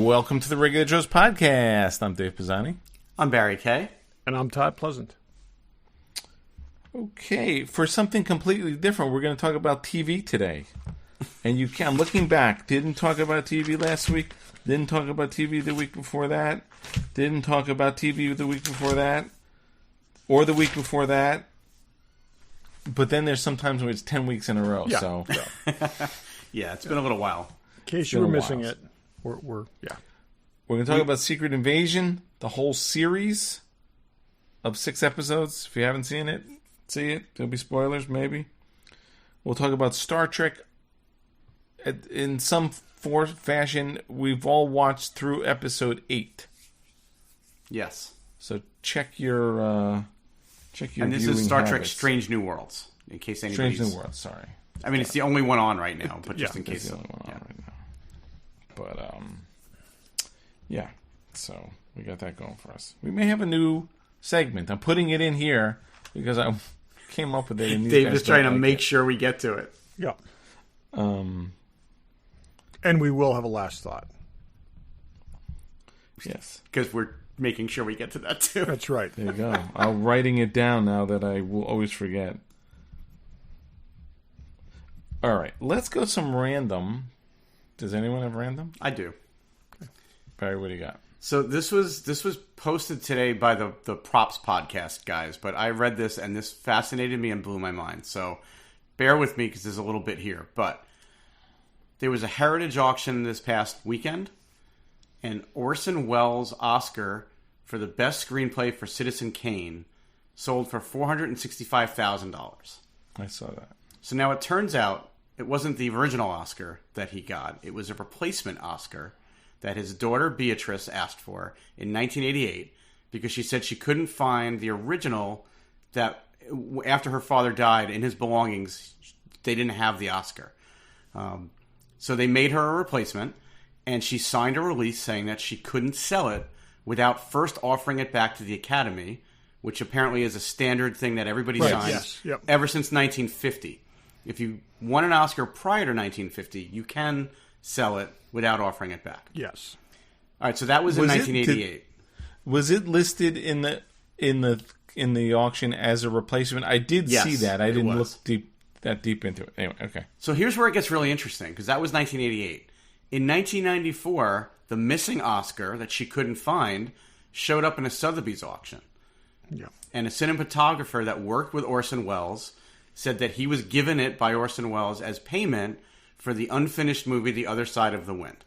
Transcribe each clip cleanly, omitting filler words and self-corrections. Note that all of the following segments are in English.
Welcome to the Regular Joe's Podcast. I'm Dave Pisani. I'm Barry Kay. And I'm Todd Pleasant. Okay, for something completely different, we're going to talk about TV today. And I'm looking back. Didn't talk about TV last week. Didn't talk about TV the week before that. Didn't talk about TV the week before that. Or the week before that. But then there's sometimes when it's 10 weeks in a row. Yeah. So Yeah, it's been a little while. In case you were missing it, we're going to talk about Secret Invasion, the whole series of 6 episodes. If you haven't seen it, see it. There'll be spoilers, maybe. We'll talk about Star Trek. In some fashion, we've all watched through episode 8. Yes. So check your And this is Star Trek Strange New Worlds, in case anybody's... Strange New Worlds, sorry. I mean, it's the only one on right now, but just in case... It's the only one on right now. But, yeah. So, we got that going for us. We may have a new segment. I'm putting it in here because I came up with it. And Dave is trying to make sure we get to it. Yeah. And we will have a last thought. Yes. Because we're making sure we get to that, too. That's right. There you go. I'm writing it down now that I will always forget. All right. Let's go some random. Does anyone have random? I do. Barry, what do you got? So this was posted today by the Props podcast guys, but I read this and this fascinated me and blew my mind. So bear with me because there's a little bit here. But there was a heritage auction this past weekend, and Orson Welles' Oscar for the best screenplay for Citizen Kane sold for $465,000. I saw that. So now it turns out it wasn't the original Oscar that he got. It was a replacement Oscar that his daughter Beatrice asked for in 1988 because she said she couldn't find the original, that after her father died in his belongings, they didn't have the Oscar. So they made her a replacement, and she signed a release saying that she couldn't sell it without first offering it back to the Academy, which apparently is a standard thing that everybody signs ever since 1950. If you won an Oscar prior to 1950, you can sell it without offering it back. Yes. All right, so that was in 1988. Was it listed in the auction as a replacement? I did see that. I didn't look that deep into it. Anyway, okay. So here's where it gets really interesting, because that was 1988. In 1994, the missing Oscar that she couldn't find showed up in a Sotheby's auction. Yeah. And a cinematographer that worked with Orson Welles said that he was given it by Orson Welles as payment for the unfinished movie The Other Side of the Wind.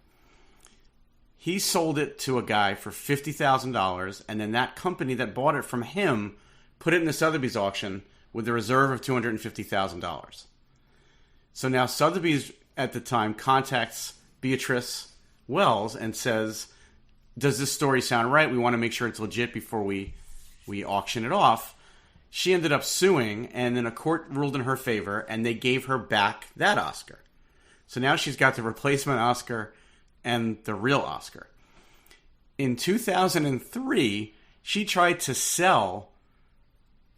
He sold it to a guy for $50,000, and then that company that bought it from him put it in the Sotheby's auction with a reserve of $250,000. So now Sotheby's at the time contacts Beatrice Wells and says, does this story sound right? We want to make sure it's legit before we auction it off. She ended up suing, and then a court ruled in her favor, and they gave her back that Oscar. So now she's got the replacement Oscar and the real Oscar. In 2003, she tried to sell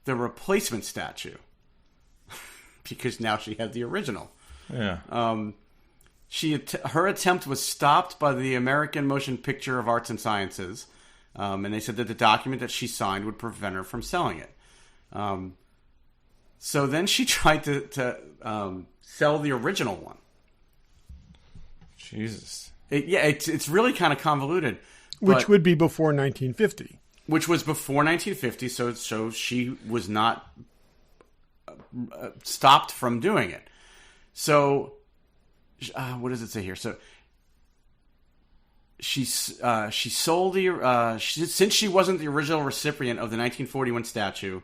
the replacement statue because now she had the original. Yeah. Her attempt was stopped by the American Motion Picture of Arts and Sciences, and they said that the document that she signed would prevent her from selling it. So then she tried to sell the original one. Jesus. It's really kind of convoluted. Which would be before 1950. Which was before 1950, so it shows she was not stopped from doing it. So, what does it say here? So, she sold since she wasn't the original recipient of the 1941 statue,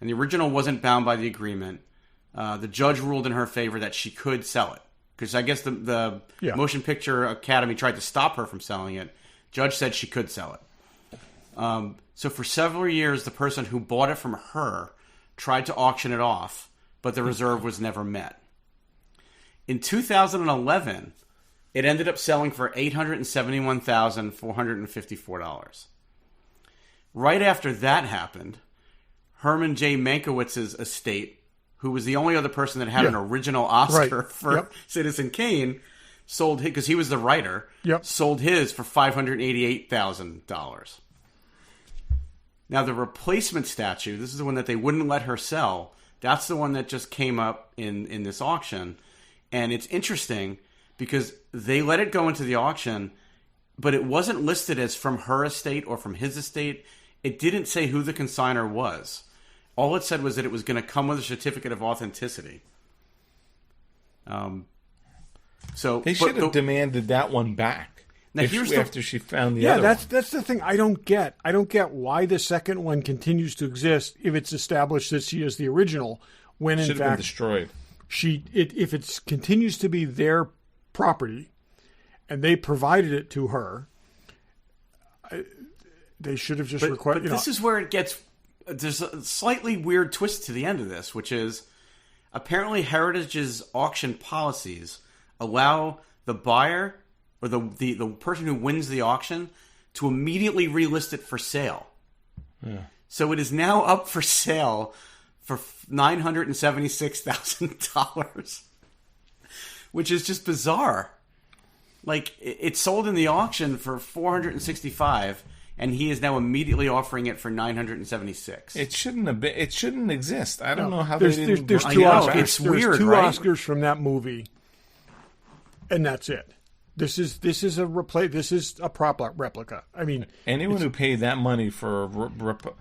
and the original wasn't bound by the agreement, the judge ruled in her favor that she could sell it. Because I guess the Motion Picture Academy tried to stop her from selling it. Judge said she could sell it. So for several years, the person who bought it from her tried to auction it off, but the reserve was never met. In 2011, it ended up selling for $871,454. Right after that happened, Herman J. Mankiewicz's estate, who was the only other person that had an original Oscar for Citizen Kane, sold his, because he was the writer, sold his for $588,000. Now, the replacement statue, this is the one that they wouldn't let her sell. That's the one that just came up in this auction. And it's interesting because they let it go into the auction, but it wasn't listed as from her estate or from his estate. It didn't say who the consignor was. All it said was that it was going to come with a certificate of authenticity. So they should have demanded that one back. Now, After she found the other one. That's the thing I don't get. I don't get why the second one continues to exist if it's established that she is the original, when in should have been destroyed. If it continues to be their property and they provided it to her, they should have just requested. But this is where it gets. There's a slightly weird twist to the end of this, which is apparently Heritage's auction policies allow the buyer or the person who wins the auction to immediately relist it for sale. Yeah. So it is now up for sale for $976,000, which is just bizarre. Like, it sold in the auction for $465,000, and he is now immediately offering it for $976,000. It shouldn't have been. It shouldn't exist. I don't know how they didn't. There's two Oscars. It's weird, there's two right? Oscars from that movie, and that's it. This is a prop replica. I mean, anyone who paid that money for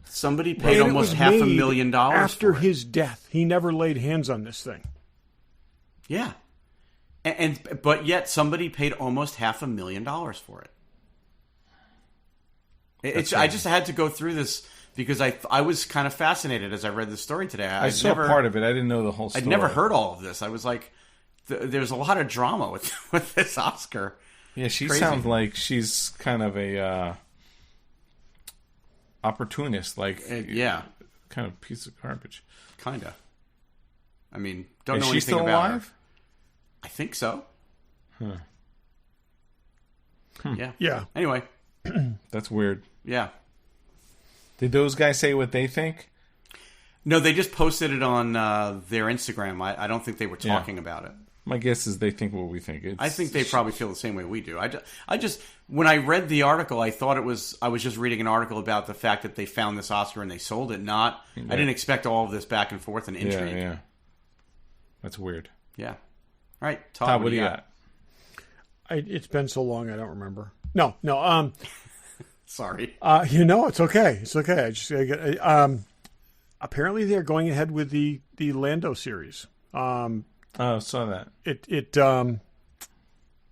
somebody paid almost $500,000 after for it. His death. He never laid hands on this thing. Yeah, but yet somebody paid almost $500,000 for it. I just had to go through this because I was kind of fascinated as I read the story today. I saw part of it. I didn't know the whole story. I'd never heard all of this. I was like, there's a lot of drama with this Oscar. Yeah, she sounds like she's kind of a opportunist, kind of piece of garbage. Kind of. I mean, don't know anything anything still about alive? her. I think so. Yeah. Yeah. Anyway. That's weird. Yeah. Did those guys say what they think? No, they just posted it on their Instagram. I don't think they were talking about it. My guess is they think what we think. I think they probably feel the same way we do. I just when I read the article, I thought I was just reading an article about the fact that they found this Oscar and they sold it. I didn't expect all of this back and forth and intrigue. Yeah. That's weird. Yeah. All right, Todd, what do you got? It's been so long, I don't remember. No. Sorry. It's okay. It's okay. Apparently, they're going ahead with the Lando series. Saw that.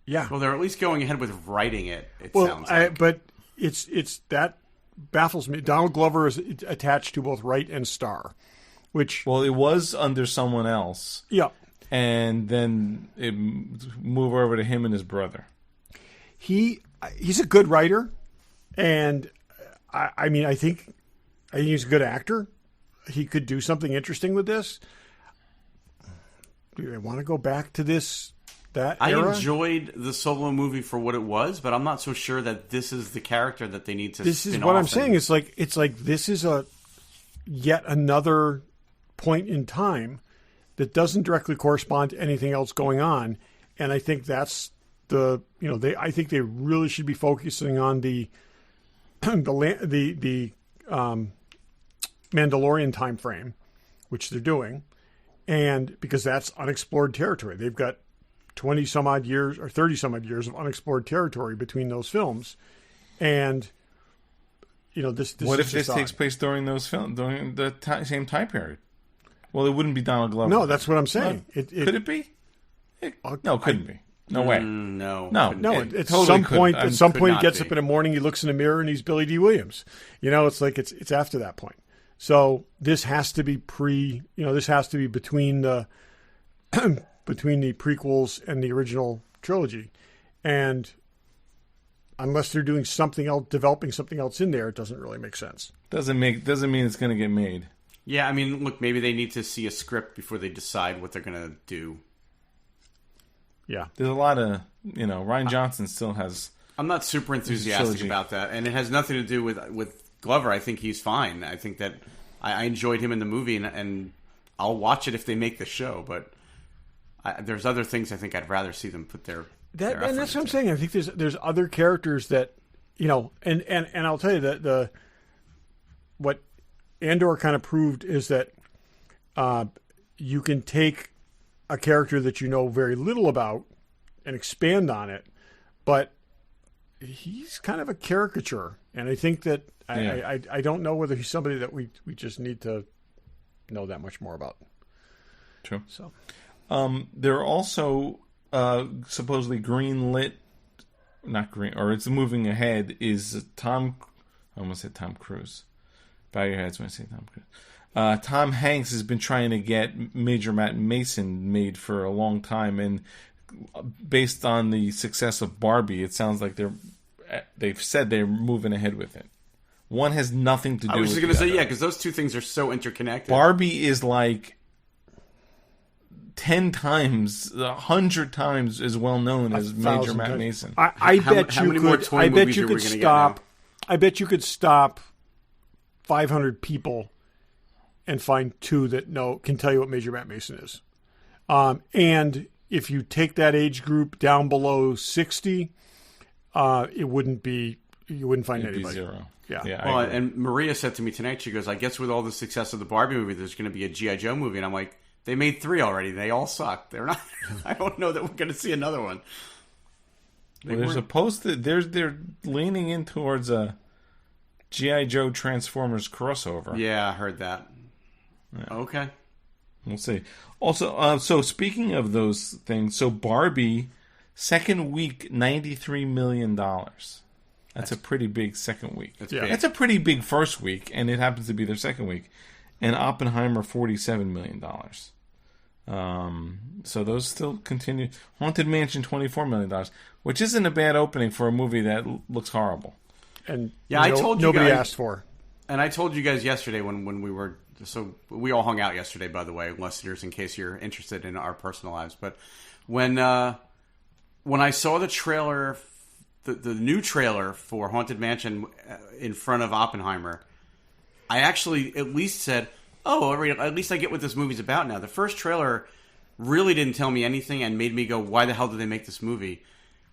Yeah. Well, they're at least going ahead with writing it. Sounds like. But it's that baffles me. Donald Glover is attached to both write and star, which it was under someone else. Yeah. And then it moved over to him and his brother. He's a good writer, and I think he's a good actor. He could do something interesting with this. Do they want to go back to that era? I enjoyed the Solo movie for what it was, but I'm not so sure that this is the character that they need to. This is what I'm saying. It's like this is yet another point in time that doesn't directly correspond to anything else going on, and I think that's I think they really should be focusing on the Mandalorian time frame, which they're doing, and because that's unexplored territory. They've got 20 some odd years or 30 some odd years of unexplored territory between those films, and this. What if this takes place during those films during the same time period? Well, it wouldn't be Donald Glover. No, that's what I'm saying. Could it be? No, it couldn't be. No way. No. At totally some point, could he gets not up in the morning, he looks in the mirror, and he's Billy D. Williams. It's like it's after that point. So this has to be this has to be between the between the prequels and the original trilogy, and unless they're doing something else, developing something else in there, it doesn't really make sense. Doesn't mean it's going to get made. Yeah, I mean, look, maybe they need to see a script before they decide what they're going to do. Yeah. There's a lot of, Rian Johnson still has... I'm not super enthusiastic about that, and it has nothing to do with Glover. I think he's fine. I think that I enjoyed him in the movie, and I'll watch it if they make the show, but there's other things I think I'd rather see them put their And that's what I'm saying. I think there's other characters that, you know, and I'll tell you that what Andor kind of proved is that you can take a character that you know very little about and expand on it, but he's kind of a caricature, and I think that I don't know whether he's somebody that we just need to know that much more about. True. So, there are also supposedly not green, or it's moving ahead. Is I almost said Tom Cruise. Bow your heads when I say Tom Cruise. Tom Hanks has been trying to get Major Matt Mason made for a long time, and based on the success of Barbie, it sounds like they've said they're moving ahead with it. One has nothing to do with the other. I was just going to say, because those two things are so interconnected. Barbie is like 10 times, 100 times as well known as Major Matt Mason. I bet you could stop 500 people and find two that can tell you what Major Matt Mason is. And if you take that age group down below 60, you wouldn't find anybody. Be zero. Yeah. Well, and Maria said to me tonight, she goes, I guess with all the success of the Barbie movie, there's going to be a G.I. Joe movie. And I'm like, they made 3 already. They all suck. They're not. I don't know that we're going to see another one. They're leaning in towards a G.I. Joe Transformers crossover. Yeah, I heard that. Yeah. Okay. We'll see. Also, so speaking of those things, so Barbie, second week, $93 million. That's a pretty big second week. That's a pretty big first week, and it happens to be their second week. And Oppenheimer, $47 million. So those still continue. Haunted Mansion, $24 million, which isn't a bad opening for a movie that looks horrible. And I told you nobody guys, asked for. And I told you guys yesterday when we were. So we all hung out yesterday, by the way, listeners, in case you're interested in our personal lives. But when I saw the trailer, the new trailer for Haunted Mansion in front of Oppenheimer, I actually at least said, "Oh, at least I get what this movie's about now." The first trailer really didn't tell me anything and made me go, "Why the hell did they make this movie?"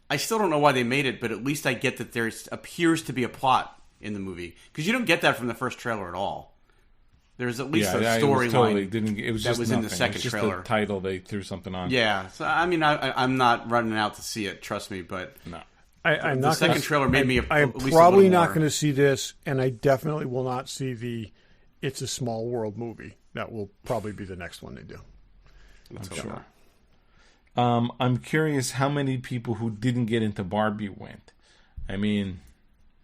I still don't know why they made it, but at least I get that there appears to be a plot in the movie, because you don't get that from the first trailer at all. There's at least a storyline that was in the second trailer. The title, they threw something on. Yeah, so I mean, I'm not running out to see it. Trust me, but no. The second trailer made me. I am probably not going to see this, and I definitely will not see the "It's a Small World" movie. That will probably be the next one they do. I'm sure. I'm curious how many people who didn't get into Barbie went. I mean,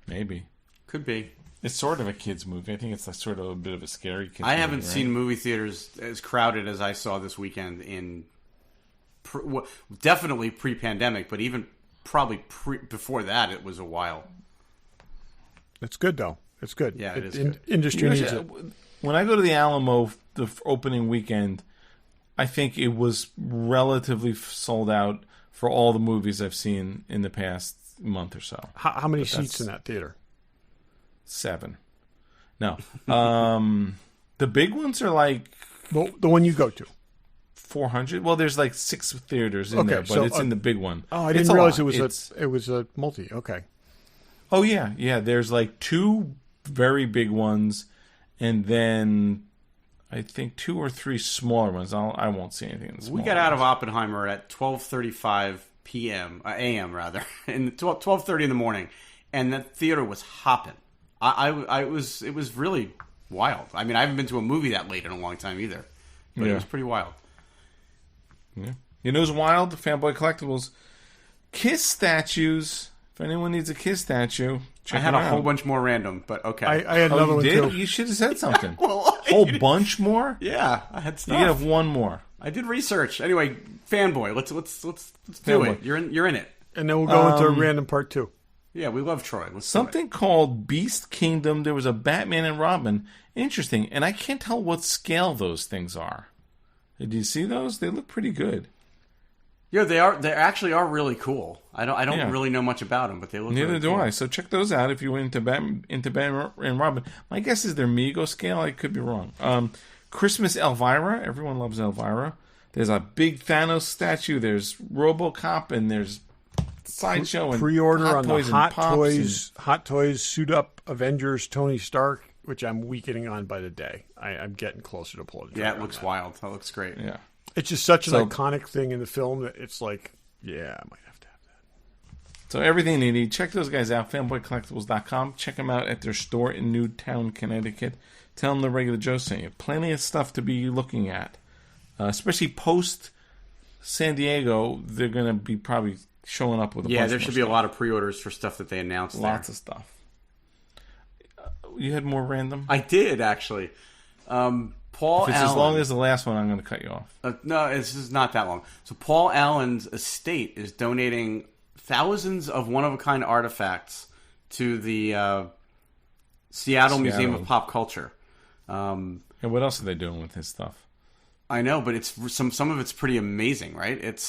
maybe. Could be. It's sort of a kid's movie. I think it's sort of a bit of a scary kid's movie. I haven't seen movie theaters as crowded as I saw this weekend in definitely pre-pandemic, but even probably before that, it was a while. It's good, though. It's good. Yeah, it is good. Industry needs it. When I go to the Alamo the opening weekend, I think it was relatively sold out for all the movies I've seen in the past month or so. How many seats in that theater? 7. No. The big ones are like... Well, the one you go to. 400. Well, there's like 6 theaters in there, but it's in the big one. Oh, I didn't realize it was a multi. Okay. Oh, yeah. Yeah, there's like 2 very big ones, and then I think 2 or 3 smaller ones. I won't see anything in the smaller We got out of Oppenheimer at 12:35 p.m. A.m. rather, in 12:30 in the morning, and that theater was hopping. It was really wild. I mean, I haven't been to a movie that late in a long time either, but it was pretty wild. Yeah. You know who's wild? The Fanboy Collectibles. Kiss statues. If anyone needs a Kiss statue, check I had it a out. whole bunch more random, but okay. I had another one too. You should have said something. Well, whole bunch more? Yeah, I had stuff. You can have one more. I did research. Anyway, Fanboy, let's do it. You're in it. And then we'll go into random part 2. Yeah, we love Troy. Something called Beast Kingdom. There was a Batman and Robin. Interesting. And I can't tell what scale those things are. Did you see those? They look pretty good. Yeah, they are. They actually are really cool. I don't really know much about them, but they look. Neither really do cool. I. So check those out if you went into Batman and Robin. My guess is they're Mego scale. I could be wrong. Christmas Elvira. Everyone loves Elvira. There's a big Thanos statue. There's RoboCop, and there's sideshow and pre-order on the Hot Toys Toys Suit Up Avengers Tony Stark, which I'm weakening on by the day. I'm getting closer to pulling. Yeah, it looks wild. That looks great. Yeah, it's just such an iconic thing in the film that it's like, yeah, I might have to have that. So everything you need, check those guys out, fanboycollectibles.com. Check them out at their store in Newtown, Connecticut. Tell them the Regular Joe sent you. Plenty of stuff to be looking at, especially post San Diego. They're going to be probably showing up with a bunch there should be a lot of pre-orders for stuff that they announced. Lots of stuff. You had more random? I did, actually. Paul If it's Allen, as long as the last one, I'm going to cut you off. no, this is not that long. So Paul Allen's estate is donating thousands of one-of-a-kind artifacts to the Seattle Museum of Pop Culture. And what else are they doing with his stuff? I know, but it's some of it's pretty amazing, right?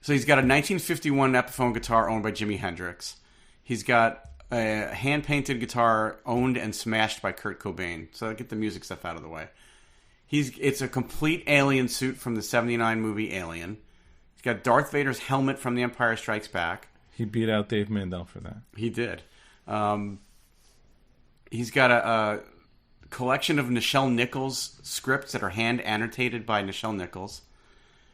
So he's got a 1951 Epiphone guitar owned by Jimi Hendrix. He's got a hand-painted guitar owned and smashed by Kurt Cobain. So I'll get the music stuff out of the way. It's a complete alien suit from the 1979 movie Alien. He's got Darth Vader's helmet from The Empire Strikes Back. He beat out Dave Mandel for that. He did. He's got a collection of Nichelle Nichols scripts that are hand annotated by Nichelle Nichols.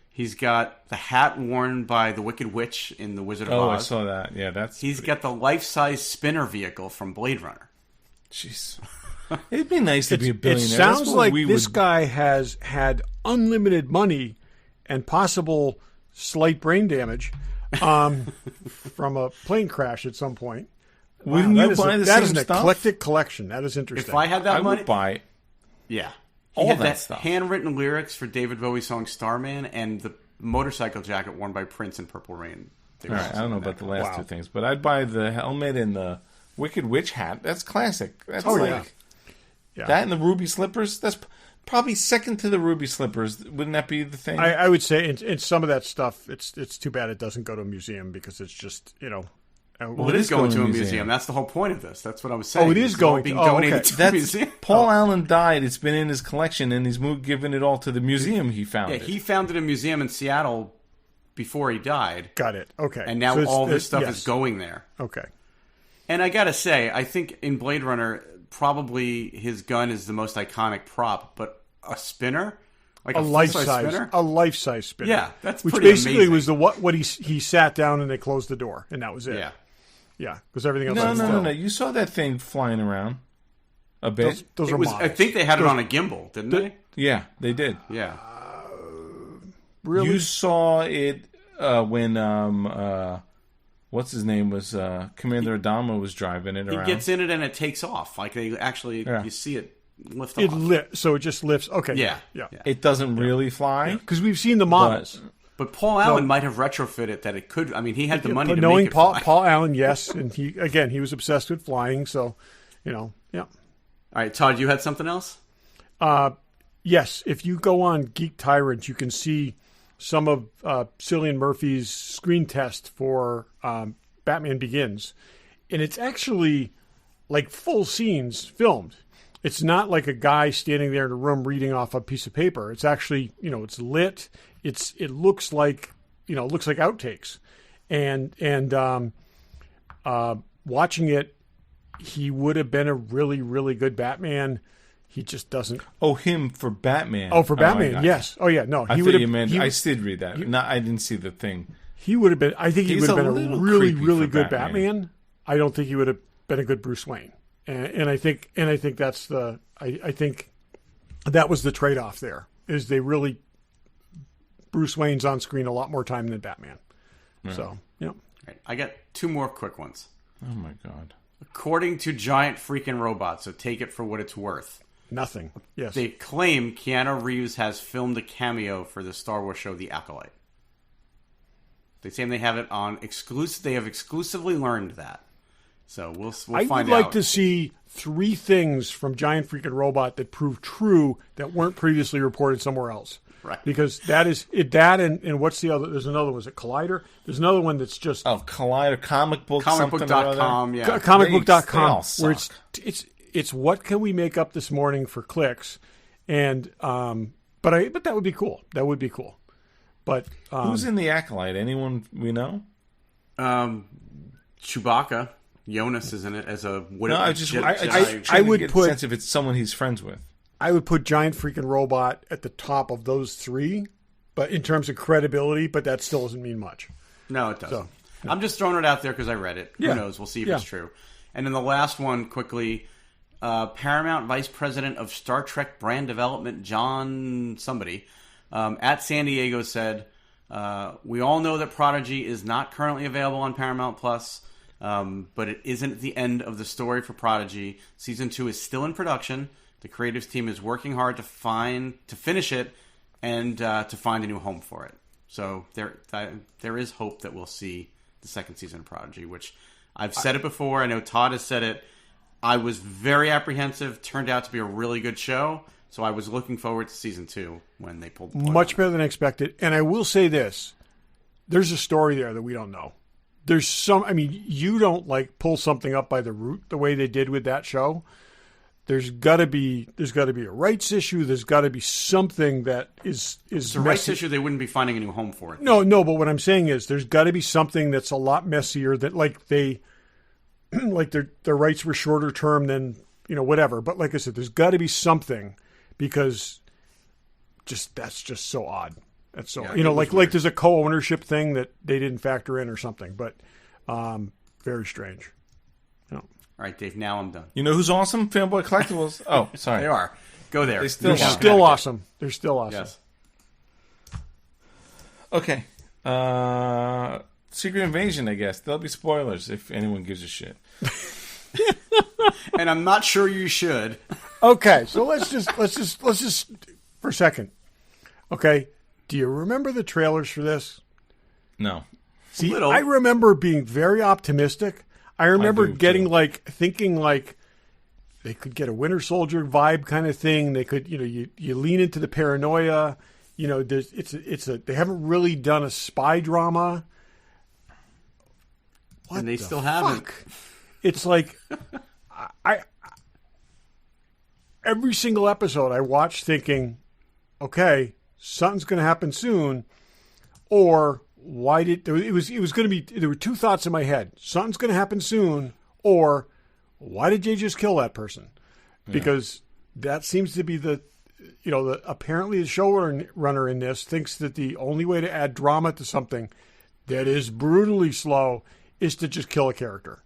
He's got the hat worn by the Wicked Witch in The Wizard of Oz. Oh, I saw that. Yeah, He's got the life-size spinner vehicle from Blade Runner. Jeez. It'd be nice to be a billionaire. It sounds like this guy has had unlimited money and possible slight brain damage from a plane crash at some point. Wouldn't you buy the same stuff? That is an eclectic collection. That is interesting. If I had that money, would buy it. Yeah. All had that stuff. Handwritten lyrics for David Bowie's song Starman and the motorcycle jacket worn by Prince in Purple Rain. All right, I don't know about the last two things, but I'd buy the helmet and the Wicked Witch hat. That's classic. That's yeah. That and the ruby slippers. That's probably second to the ruby slippers. Wouldn't that be the thing? I would say in some of that stuff, it's too bad it doesn't go to a museum because it's just, Well, it is going to a museum. That's the whole point of this. That's what I was saying. Oh, it is going being donated to a museum. Paul Allen died. It's been in his collection, and he's given it all to the museum he founded. Yeah, he founded a museum in Seattle before he died. Got it. Okay. And now all this stuff is going there. Okay. And I gotta say, I think in Blade Runner, probably his gun is the most iconic prop, but a spinner? Like a life-size spinner? A life-size spinner. Yeah, that's which pretty basically amazing. was what he sat down and they closed the door, and that was it. Yeah. Yeah, because everything else. No. You saw that thing flying around a bit. Those are models. I think they had it on a gimbal, didn't they? Yeah, they did. Yeah. Really? You saw it when what's his name was Commander Adama was driving it around. He gets in it and it takes off. Like they actually, you see it lift off. So it just lifts. Okay. Yeah. It doesn't really fly because we've seen the models. But Paul Allen might have retrofitted that it could. I mean, he had the money to knowing make it fly. Paul Allen, yes, and he was obsessed with flying. So, yeah. All right, Todd, you had something else? Yes. If you go on Geek Tyrant, you can see some of Cillian Murphy's screen test for Batman Begins, and it's actually like full scenes filmed. It's not like a guy standing there in a room reading off a piece of paper. It's actually, it's lit. It looks like outtakes, and watching it, he would have been a really, really good Batman. He just doesn't. Oh, him for Batman. Oh, for Batman, yes. Oh, yeah. No, I thought you meant. I did read that. I didn't see the thing. He would have been. I think he would have been a really, really good Batman. I don't think he would have been a good Bruce Wayne. And I think that's the. I think that was the trade-off there. Is they really. Bruce Wayne's on screen a lot more time than Batman. Right. So, Right. I got two more quick ones. Oh, my God. According to Giant Freaking Robots, so take it for what it's worth. Nothing. Yes. They claim Keanu Reeves has filmed a cameo for the Star Wars show The Acolyte. They say they have it on exclusive. They have exclusively learned that. So we'll find out. I would like to see 3 things from Giant Freaking Robot that prove true that weren't previously reported somewhere else. Right. Because that is it. That and what's the other? There's another one. Is it Collider? There's another one that's just Collider comicbook.com. Yeah, comicbook.com. Where it's what can we make up this morning for clicks, and but that would be cool. That would be cool. But who's in the Acolyte? Anyone we know? Chewbacca. Jonas is in it as a... I would put... sense if it's someone he's friends with. I would put giant freaking robot at the top of those three, but in terms of credibility, but that still doesn't mean much. No, it doesn't. So, yeah. I'm just throwing it out there because I read it. Who knows? We'll see if it's true. And then the last one, quickly, Paramount Vice President of Star Trek Brand Development, John somebody, at San Diego said, we all know that Prodigy is not currently available on Paramount Plus, but it isn't the end of the story for Prodigy. Season 2 is still in production. The creative team is working hard to finish it and to find a new home for it. So there is hope that we'll see the second season of Prodigy, which I've said it before. I know Todd has said it. I was very apprehensive. Turned out to be a really good show. So I was looking forward to season 2 when they pulled the plug. Much better than expected. And I will say this. There's a story there that we don't know. There's you don't pull something up by the root the way they did with that show. There's got to be a rights issue. There's got to be something that is it's a rights issue. They wouldn't be finding a new home for it. No. But what I'm saying is there's got to be something that's a lot messier. That their rights were shorter term than whatever. But like I said, there's got to be something because that's just so odd. That's so there's a co-ownership thing that they didn't factor in or something. But very strange. All right, Dave, now I'm done. You know who's awesome? Fanboy Collectibles. Oh, sorry. They are. Go there. They're still awesome. They're still awesome. Yes. Okay. Secret Invasion, I guess. There'll be spoilers if anyone gives a shit. And I'm not sure you should. Okay, so let's just for a second. Okay, do you remember the trailers for this? No. See, I remember being very optimistic. I remember thinking they could get a Winter Soldier vibe kind of thing. They could, you lean into the paranoia. They haven't really done a spy drama. And they still haven't. It's like I every single episode I watch thinking, okay, something's going to happen soon, or why did it was going to be? There were two thoughts in my head: something's going to happen soon, or why did Jay just kill that person? Because that seems to be apparently the showrunner in this thinks that the only way to add drama to something that is brutally slow is to just kill a character.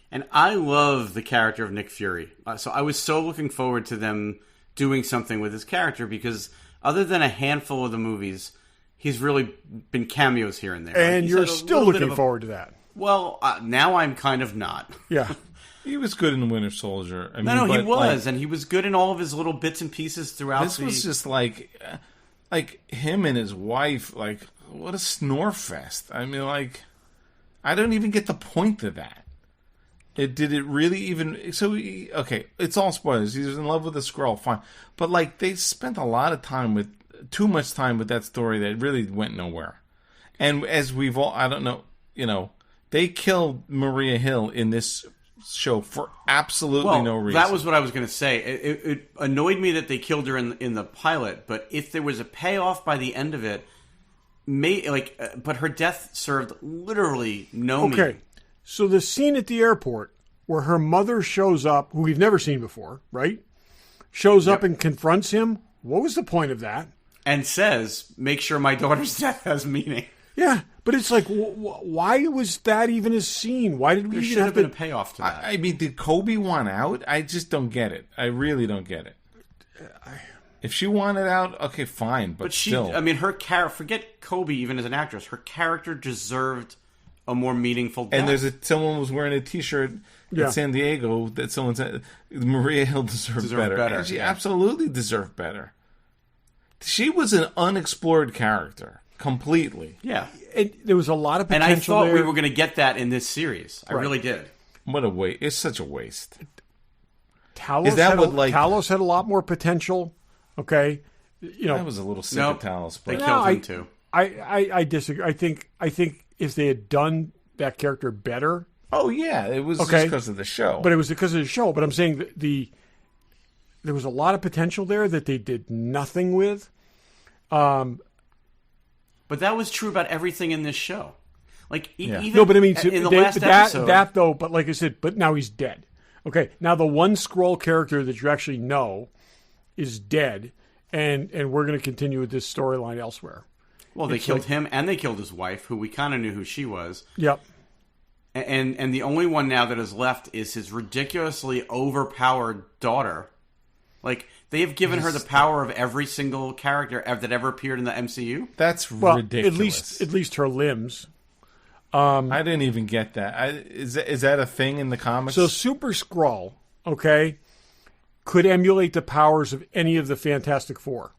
And I love the character of Nick Fury, so I was so looking forward to them doing something with his character because other than a handful of the movies. He's really been cameos here and there. And you're still looking forward to that. Well, now I'm kind of not. Yeah. He was good in The Winter Soldier. He was. And he was good in all of his little bits and pieces throughout This was just like him and his wife, what a snore fest. I don't even get the point of that. Did it really even... So, okay, it's all spoilers. He was in love with a Skrull, fine. But, they spent a lot of time with... Too much time with that story that really went nowhere. And as we've all, I don't know, they killed Maria Hill in this show for absolutely no reason. That was what I was going to say. It annoyed me that they killed her in the pilot, but if there was a payoff by the end of it, but her death served literally no meaning. Okay, so the scene at the airport where her mother shows up, who we've never seen before, right? Shows up and confronts him. What was the point of that? And says, make sure my daughter's death has meaning. Yeah, but it's like, why was that even a scene? Why did we even have been a payoff to that? Did Kobe want out? I just don't get it. I really don't get it. If she wanted out, okay, fine. But still. Her character, forget Kobe even as an actress, her character deserved a more meaningful death. And someone was wearing a T-shirt in San Diego that someone said Maria Hill deserved better. And she absolutely deserved better. She was an unexplored character completely. Yeah. There was a lot of potential. And I thought we were going to get that in this series. I really did. What a waste. It's such a waste. Talos had a lot more potential. Okay. I was a little sick of Talos. They killed him too. I disagree. I think if they had done that character better. Oh, yeah. It was just because of the show. But it was because of the show. But I'm saying that there was a lot of potential there that they did nothing with. But that was true about everything in this show. Like Yeah. even No, but I mean, in the last episode, that though. But like I said, but now he's dead. Okay, now the one Skrull character that you actually know is dead, and we're going to continue with this storyline elsewhere. well, they killed him and they killed his wife, who we kind of knew who she was. Yep. And the only one now that is left is his ridiculously overpowered daughter. Like, they have given her the power of every single character that ever appeared in the MCU. That's Well, ridiculous. at least her limbs. I didn't even get that. Is that a thing in the comics? So Super Skrull, okay, could emulate the powers of any of the Fantastic Four.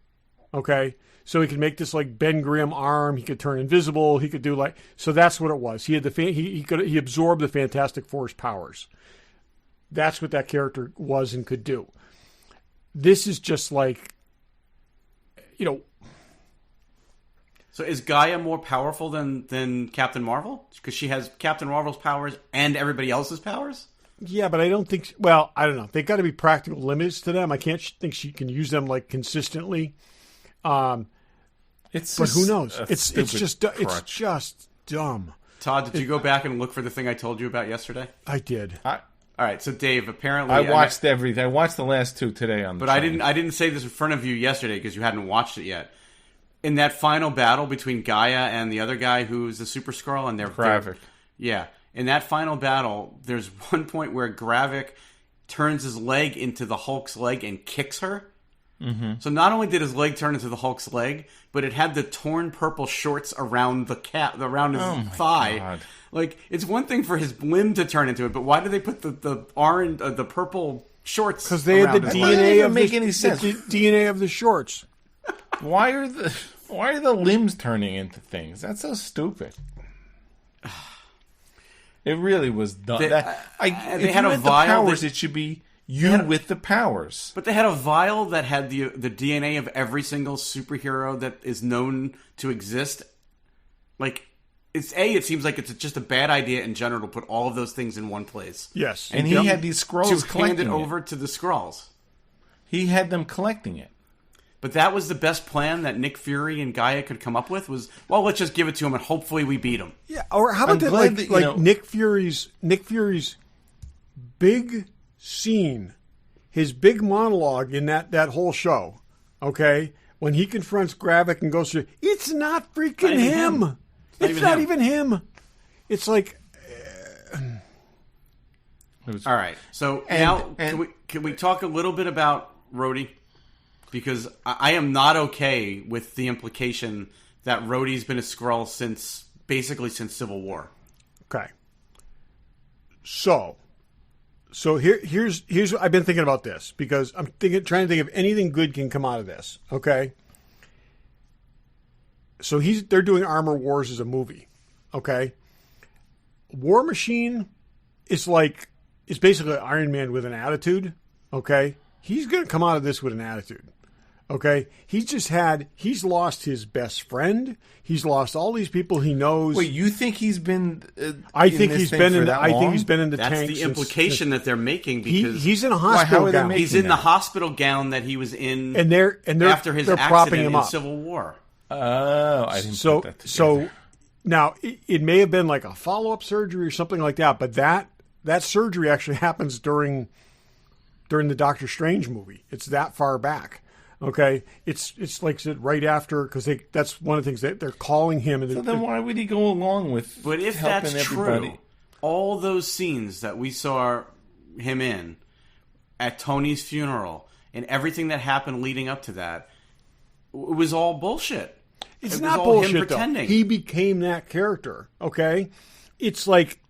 Okay? So he could make this like Ben Grimm arm. He could turn invisible. He could do like so. That's what it was. He had he absorbed the Fantastic Four's powers. That's what that character was and could do. This is just like, So is Gaia more powerful than Captain Marvel? Because she has Captain Marvel's powers and everybody else's powers? Yeah, but I don't think. Well, I don't know. They got to be practical limits to them. I can't think she can use them like consistently. But who knows? It's just dumb. Todd, did you go back and look for the thing I told you about yesterday? I did. All right, so Dave, apparently I watched everything. I watched the last two today on the But train. I didn't say this in front of you yesterday because you hadn't watched it yet. In that final battle between Gaia and the other guy who's the Super Skrull, and they're Gravik. Yeah. In that final battle, there's one point where Gravik turns his leg into the Hulk's leg and kicks her. Mm-hmm. So not only did his leg turn into the Hulk's leg, but it had the torn purple shorts around around his thigh. God. Like, it's one thing for his limb to turn into it, but why did they put the orange, the purple shorts? Because they had the around his doesn't DNA even of make the, any sense. the DNA of the shorts. Why are the limbs turning into things? That's so stupid. It really was dumb. They If had you a had the vial powers, that- it should be you with the powers. But they had a vial that had the DNA of every single superhero that is known to exist. Like, it seems like it's just a bad idea in general to put all of those things in one place. Yes. And he had these scrolls To hand collecting it over to the Skrulls. He had them collecting it. But that was the best plan that Nick Fury and Gaia could come up with was, well, let's just give it to him and hopefully we beat him. Yeah. Or how about I'm that? glad that, you know- Nick Fury's big scene, his big monologue in that whole show. Okay, when he confronts Gravik and goes through, it's not freaking Not even him. him. It's not even him. It's like. All right. So can we talk a little bit about Rhodey? Because I am not okay with the implication that Rhodey's been a Skrull since Civil War. Okay. So here's I've been thinking about this because I'm trying to think if anything good can come out of this. Okay. So they're doing Armor Wars as a movie. Okay. War Machine is basically Iron Man with an attitude. Okay. He's going to come out of this with an attitude. Okay. He's lost his best friend. He's lost all these people he knows. Wait, you think he's been? I think he's been in. I I think he's been in the That's tank. the implication that they're making because he's in a hospital how are they gown. making he's in that? the hospital gown that he was in, and they're after his they're accident propping him in up. Civil War. Oh, I didn't So put that together. now it may have been like a follow up surgery or something like that, but that surgery actually happens during the Doctor Strange movie. It's that far back. Okay, it's like right after because that's one of the things that they're calling him. And So then why would he go along with? But if helping that's everybody? true, all those scenes that we saw him in at Tony's funeral and everything that happened leading up to that, it was all bullshit. It's It was not all him bullshit pretending. though. He became that character. Okay, it's like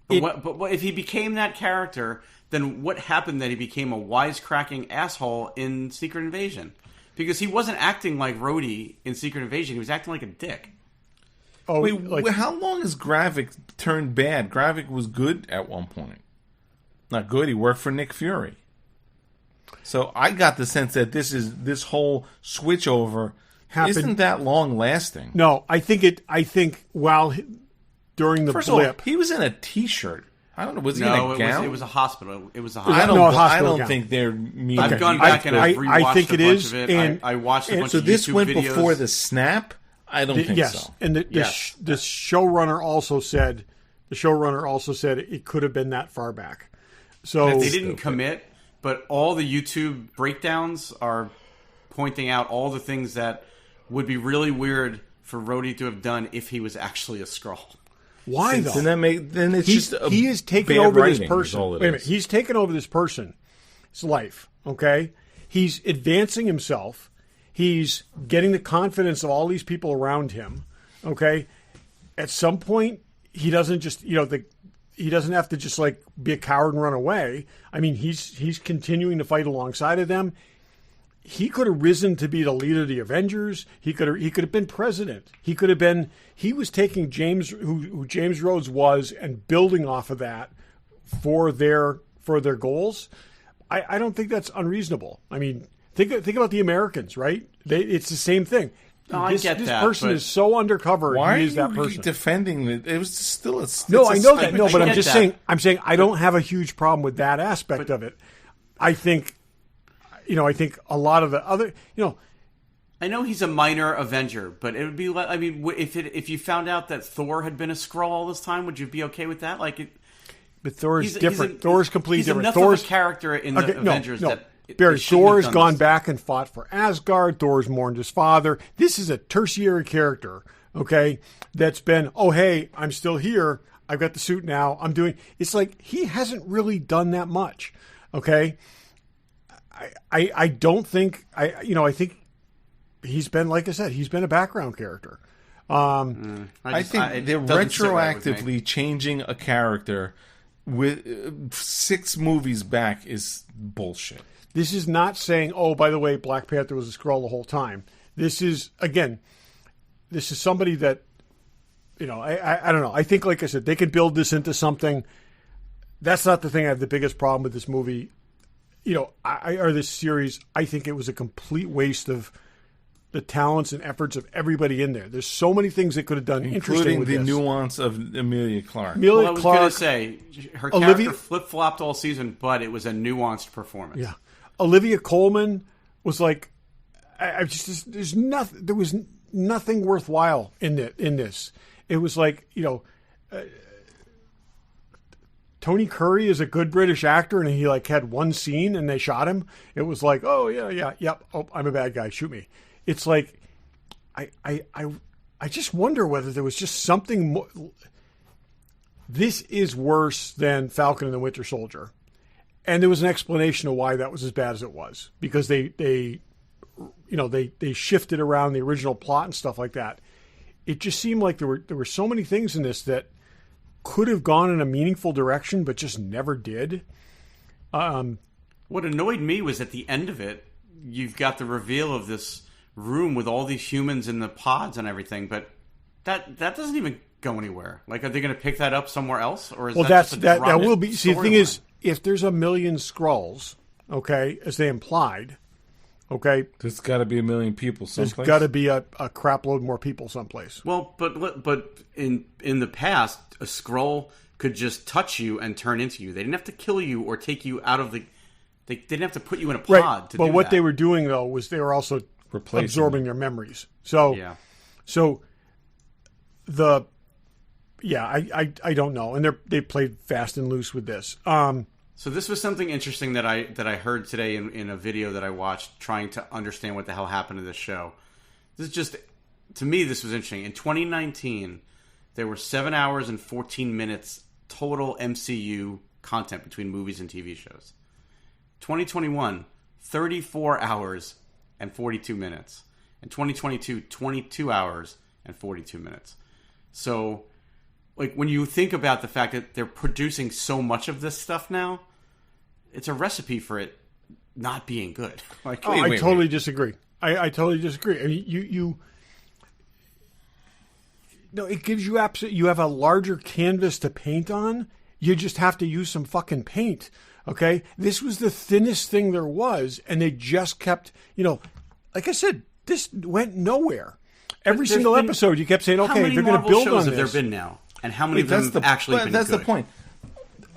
But if he became that character, then what happened that he became a wisecracking asshole in Secret Invasion? Because he wasn't acting like Rhodey in Secret Invasion. He was acting like a dick. oh, Wait, like how long has Gravik turned bad? Gravik was good at one point. Not good. He worked for Nick Fury. So I got the sense that this whole switch over isn't that long lasting. no. I think during the First of all, blip. he was in a T-shirt. I don't know. Was he in a gown? It was a hospital. It was a I hospital. don't. No, I hospital don't gown. think they're mean. I've gone back and I've rewatched I think a it bunch is, of it. and- I watched a bunch So of this YouTube went videos. before the snap. I don't think yes. so. And the showrunner also said it could have been that far back. So they didn't commit, but all the YouTube breakdowns are pointing out all the things that would be really weird for Rhodey to have done if he was actually a Skrull. Why though? Then it's he is taking over this person. Wait a minute, he's taken over this person's life. Okay, he's advancing himself. He's getting the confidence of all these people around him. Okay, at some point he doesn't just he doesn't have to just like be a coward and run away. I mean, he's continuing to fight alongside of them. He could have risen to be the leader of the Avengers. He could have been president. He was taking who James Rhodes was and building off of that for their goals. I don't think that's unreasonable. I mean, think about the Americans, right? It's the same thing. No, I get this that, person is so undercover. Why he is are that you person. Defending it? It was still a no. I know that. No, but I I'm get just that. saying. I'm saying I don't have a huge problem with that aspect of it. I think a lot of the other, I know he's a minor Avenger, but it would be like, I mean, if you found out that Thor had been a Skrull all this time, would you be okay with that? But Thor's different. Thor's completely different. He's enough of a character in the Avengers that Barry, Thor has gone back and fought for Asgard. Thor's mourned his father. This is a tertiary character, okay, that's been, oh, hey, I'm still here. I've got the suit now. I'm doing... It's like he hasn't really done that much, okay? I don't think... I think he's been, like I said, he's been a background character. I think they're retroactively changing a character with 6 movies back is bullshit. This is not saying, oh, by the way, Black Panther was a Skrull the whole time. This is somebody that, I don't know. I think, like I said, they could build this into something. That's not the thing I have the biggest problem with this movie. Or this series. I think it was a complete waste of the talents and efforts of everybody in there. There's so many things they could have done interesting with the this. nuance of Emilia Clarke. I was going to say, her character flip-flopped all season, but it was a nuanced performance. Yeah. Olivia Colman was like, there was nothing worthwhile in this. It was like, Tony Curry is a good British actor, and he had one scene and they shot him. It was like, oh yeah, yep. Oh, I'm a bad guy. Shoot me. It's like, I just wonder whether there was just something more. This is worse than Falcon and the Winter Soldier. And there was an explanation of why that was as bad as it was, because they shifted around the original plot and stuff like that. It just seemed like there were so many things in this that could have gone in a meaningful direction, but just never did. What annoyed me was at the end of it, you've got the reveal of this room with all these humans in the pods and everything, but that doesn't even go anywhere. Like, are they going to pick that up somewhere else, or is that will be? See, the thing is, if there's a million Skrulls, okay, as they implied, okay, there's got to be a million people someplace. There's got to be a crap load more people someplace. Well, but in the past, a Skrull could just touch you and turn into you. They didn't have to kill you or take you out of the. They didn't have to put you in a pod. Right. To but do what that. they were doing though was they were also absorbing their memories. So yeah. So I don't know, and they played fast and loose with this. So this was something interesting that I heard today in a video that I watched, trying to understand what the hell happened to this show. This is just, to me, this was interesting. In 2019, there were 7 hours and 14 minutes total MCU content between movies and TV shows. 2021, 34 hours and 42 minutes. In 2022, 22 hours and 42 minutes. So, like, when you think about the fact that they're producing so much of this stuff now, it's a recipe for it not being good. Like, I totally disagree. I totally disagree. I mean, no, it gives you you have a larger canvas to paint on. You just have to use some fucking paint. Okay, this was the thinnest thing there was, and they just kept, like I said, this went nowhere. Every single episode, you kept saying, "Okay, they're going to build on this." Have there been now, and how many of them have actually been That's good? the point.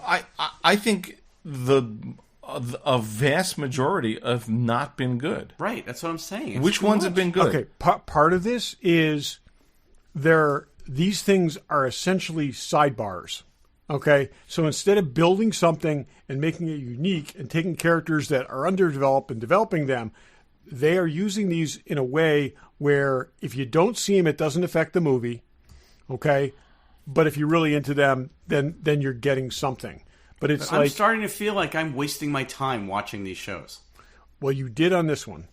I think a vast majority have not been good. Right, that's what I'm saying. Which ones have been good? Okay, part of this is these things are essentially sidebars. Okay, so instead of building something and making it unique and taking characters that are underdeveloped and developing them, they are using these in a way where if you don't see them, it doesn't affect the movie. Okay, but if you're really into them, then you're getting something. But I'm starting to feel like I'm wasting my time watching these shows. Well, you did on this one.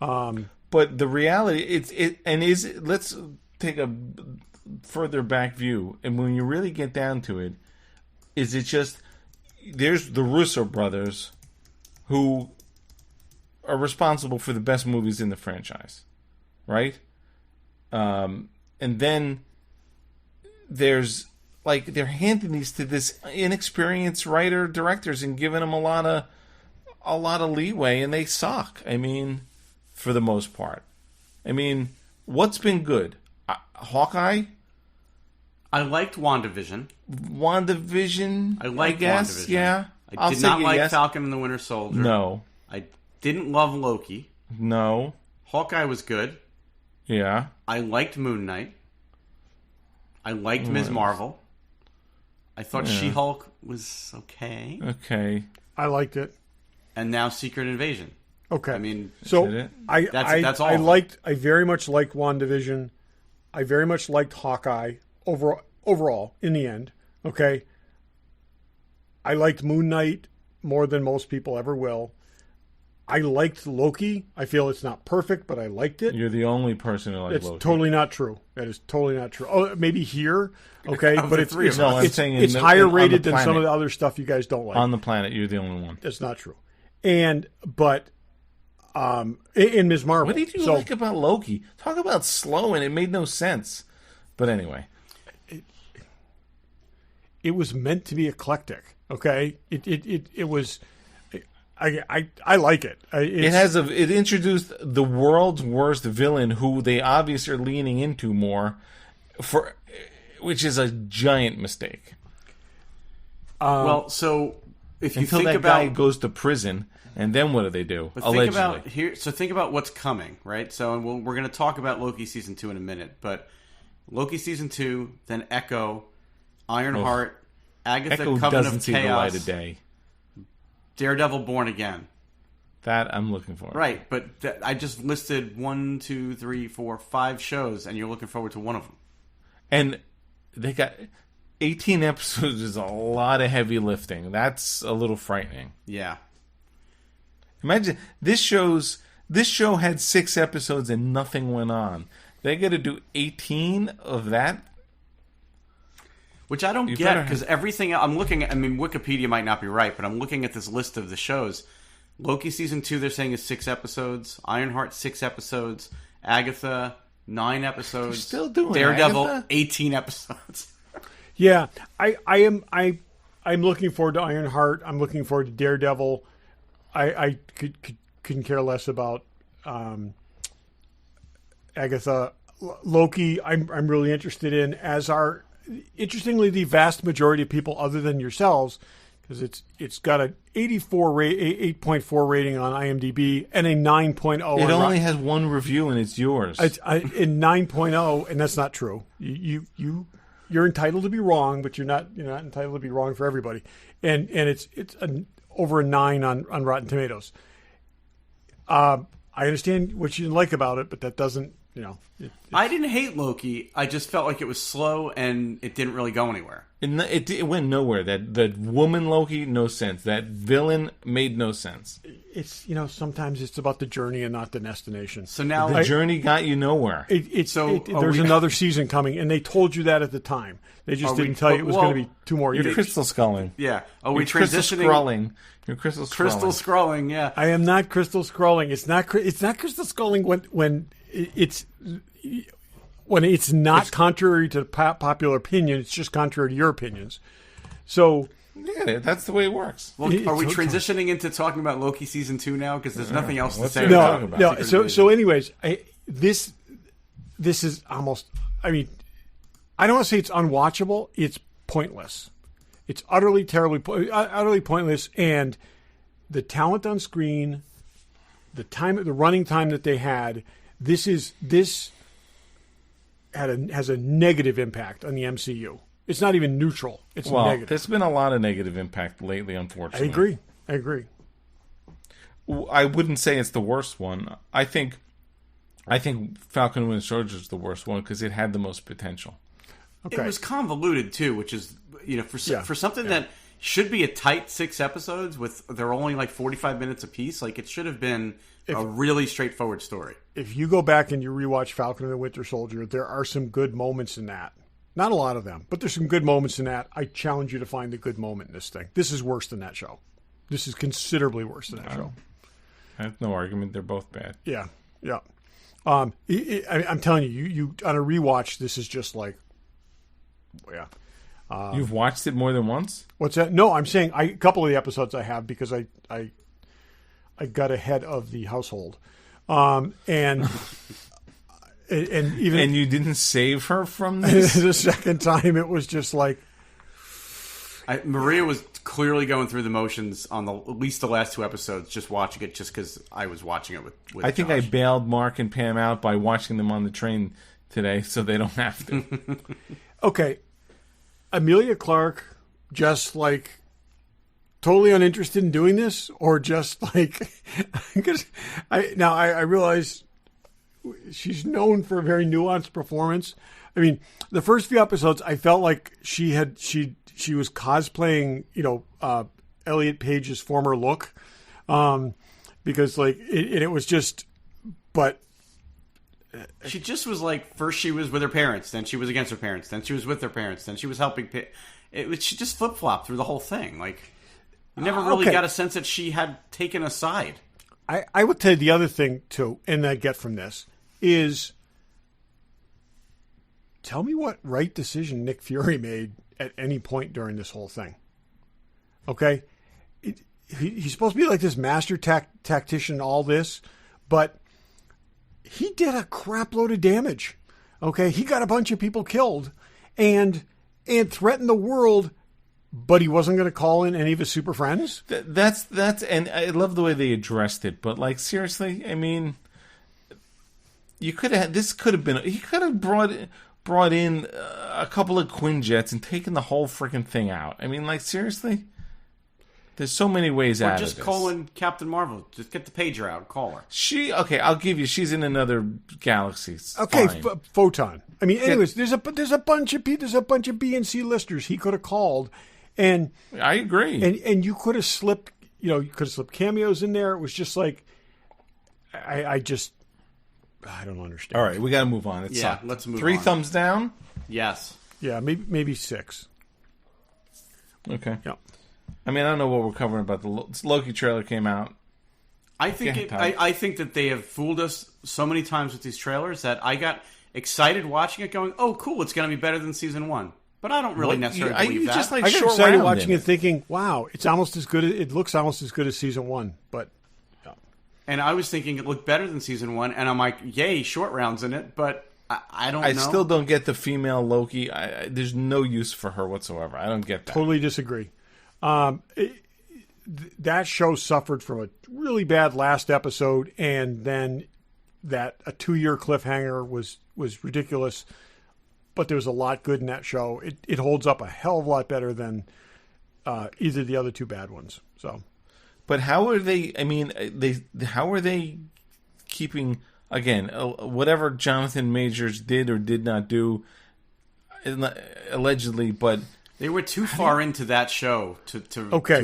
But the reality, let's take a further back view, and when you really get down to it, is it just there's the Russo brothers who are responsible for the best movies in the franchise, right? And then there's they're handing these to this inexperienced writer directors and giving them a lot of leeway, and they suck. I mean, for the most part. I mean, what's been good? Hawkeye. I liked WandaVision. I liked guess. WandaVision. Yeah. I did not like Falcon and the Winter Soldier. No. I didn't love Loki. No. Hawkeye was good. Yeah. I liked Moon Knight. I liked Ms. Marvel. I thought She-Hulk was okay. Okay. I liked it. And now Secret Invasion. Okay. I mean, so that's all. I very much liked WandaVision. I very much liked Hawkeye overall in the end. Okay. I liked Moon Knight more than most people ever will. I liked Loki. I feel it's not perfect, but I liked it. You're the only person who likes Loki. It's totally not true. That is totally not true. Oh, maybe here, okay, but it's it's higher rated than some of the other stuff you guys don't like. On the planet, you're the only one. That's not true. But in Ms. Marvel. What did you like about Loki? Talk about slow, and it made no sense. But anyway. It was meant to be eclectic, okay? It was... I like it. It introduced the world's worst villain, who they obviously are leaning into more, which is a giant mistake. Well, so if you until think that about guy goes to prison, and then what do they do? But allegedly, think about what's coming, right? So we're going to talk about Loki season 2 in a minute, but Loki season 2, then Echo, Ironheart, Agatha, Echo Covenant doesn't of see the light Chaos, of day. Daredevil, Born Again. That I'm looking for. Right, but I just listed 1, 2, 3, 4, 5 shows, and you're looking forward to one of them. And they got 18 episodes is a lot of heavy lifting. That's a little frightening. Yeah. Imagine this show had 6 episodes and nothing went on. They got to do 18 of that. Which I don't get, because everything I'm looking at, I mean, Wikipedia might not be right, but I'm looking at this list of the shows. Loki season 2, they're saying is 6 episodes. Ironheart, 6 episodes. Agatha, 9 episodes. They're still doing Daredevil, Agatha? 18 episodes. Yeah, I'm looking forward to Ironheart. I'm looking forward to Daredevil. I couldn't care less about Agatha. Loki, I'm really interested in, as are, interestingly, the vast majority of people other than yourselves, because it's got an 8.4 rating on IMDb and a 9.0. It only has one review, and it's yours. In 9.0, and that's not true. You're entitled to be wrong, but you're not entitled to be wrong for everybody. And it's over a 9 on Rotten Tomatoes. I understand what you didn't like about it, but that doesn't, I didn't hate Loki. I just felt like it was slow and it didn't really go anywhere. It went nowhere. That woman Loki, no sense. That villain made no sense. It's sometimes it's about the journey and not the destination. So now the journey got you nowhere. There's another season coming, and they told you that at the time. They just didn't tell you it was going to be 2 more years. You're crystal sculling. Yeah. Are we transitioning? You're crystal scrolling. Crystal scrolling. Yeah. I am not crystal scrolling. It's not crystal scrolling when it's not contrary to popular opinion. It's just contrary to your opinions. So yeah, that's the way it works. Well, are we transitioning into talking about Loki season 2 now? Because there's nothing else to say. No. So anyways, this is almost. I mean, I don't want to say it's unwatchable. It's pointless. It's utterly pointless, and the talent on screen, the running time that they had. This has a negative impact on the MCU. It's not even neutral. It's negative. There's been a lot of negative impact lately, unfortunately. I agree. I wouldn't say it's the worst one. I think Falcon and Winter Soldier is the worst one because it had the most potential. Okay. It was convoluted too, which is for something that should be a tight 6 episodes with they're only like 45 minutes apiece. Like it should have been a really straightforward story. If you go back and you rewatch Falcon and the Winter Soldier, there are some good moments in that. Not a lot of them, but there's some good moments in that. I challenge you to find the good moment in this thing. This is worse than that show. This is considerably worse than that show. I have no argument. They're both bad. Yeah. I'm telling you on a rewatch, this is just like, You've watched it more than once? What's that? No, I'm saying a couple of the episodes I have because I got ahead of the household, and even you didn't save her from this. The second time, it was just like Maria was clearly going through the motions on at least the last 2 episodes, just watching it just because I was watching it with I think Josh. I bailed Mark and Pam out by watching them on the train today, so they don't have to. Okay, Emilia Clarke just like totally uninterested in doing this, or just like because I realize she's known for a very nuanced performance. I mean, the first few episodes, I felt like she was cosplaying, Elliot Page's former look, because like it was just, but she just was like, first she was with her parents, then she was against her parents, then she was with her parents, then she was helping. She just flip flopped through the whole thing. Like, you never really got a sense that she had taken a side. I would tell you the other thing too, and I get from this is, tell me what right decision Nick Fury made at any point during this whole thing. Okay? He's supposed to be like this master tactician, all this, but he did a crap load of damage. Okay? He got a bunch of people killed and threatened the world, but he wasn't going to call in any of his super friends? That's and I love the way they addressed it, but like seriously, I mean, he could have brought in a couple of Quinjets and taken the whole freaking thing out. I mean, like, seriously? There's so many ways out of this. Or just call in Captain Marvel. Just get the pager out and call her. I'll give you, she's in another galaxy. Okay, Photon. I mean, anyways, there's a bunch of B and C listers he could have called, and I agree. And you could have slipped, cameos in there. It was just like, I don't understand. All right, we got to move on. Let's move on. 3 thumbs down? Yes. Yeah, maybe 6. Okay. Yeah. I mean, I don't know what we're covering, but the Loki trailer came out. I think that they have fooled us so many times with these trailers that I got excited watching it going, oh, cool, it's going to be better than season 1. But I don't really necessarily believe that. Just like I got excited watching it thinking, wow, it looks almost as good as season 1, but... And I was thinking it looked better than season 1, and I'm like, yay, short rounds in it, but I don't know. I still don't get the female Loki. There's no use for her whatsoever. I don't get that. Totally disagree. That show suffered from a really bad last episode, and then a 2-year cliffhanger was ridiculous, but there was a lot good in that show. It holds up a hell of a lot better than either of the other 2 bad ones, so... But how are they? I mean, how are they keeping again whatever Jonathan Majors did or did not do, allegedly? But they were too far into that show to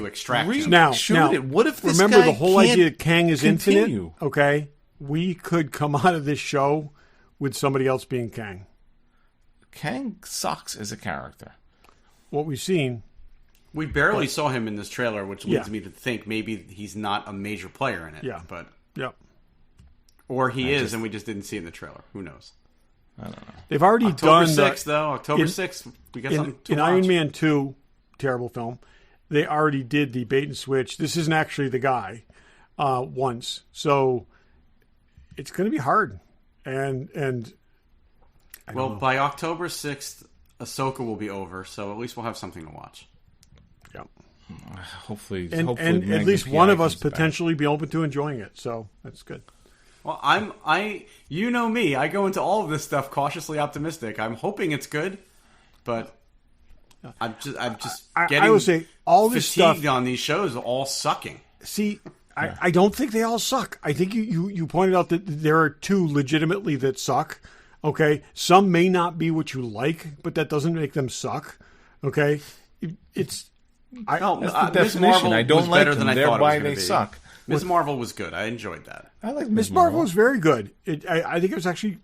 extract him. Now, what if this remember guy the whole idea that Kang is continue? Infinite? Okay, we could come out of this show with somebody else being Kang. Kang sucks as a character. What we've seen. We barely saw him in this trailer, which leads me to think maybe he's not a major player in it. Yeah. But or he is, and we just didn't see it in the trailer. Who knows? I don't know. They've already October done 6th, though. October 6th, we got something to watch. In Iron Man 2, terrible film, they already did the bait and switch. This isn't actually the guy once. So it's going to be hard. And by October 6th, Ahsoka will be over, so at least we'll have something to watch. Yeah. Hopefully, and Magnus at least PI one of us comes back. potentially be open to enjoying it. So that's good. Well, you know me. I go into all of this stuff cautiously optimistic. I'm hoping it's good, but I'm just getting I would say all this fatigued stuff on these shows, all sucking. See, I don't think they all suck. I think you pointed out that there are two legitimately that suck. Okay, some may not be what you like, but that doesn't make them suck. Okay, that's the definition. Marvel I don't was like better them. than I thought it was Thereby gonna they be. suck. Ms. Marvel was good. I enjoyed that. I like Ms. Marvel was very good. I think it was actually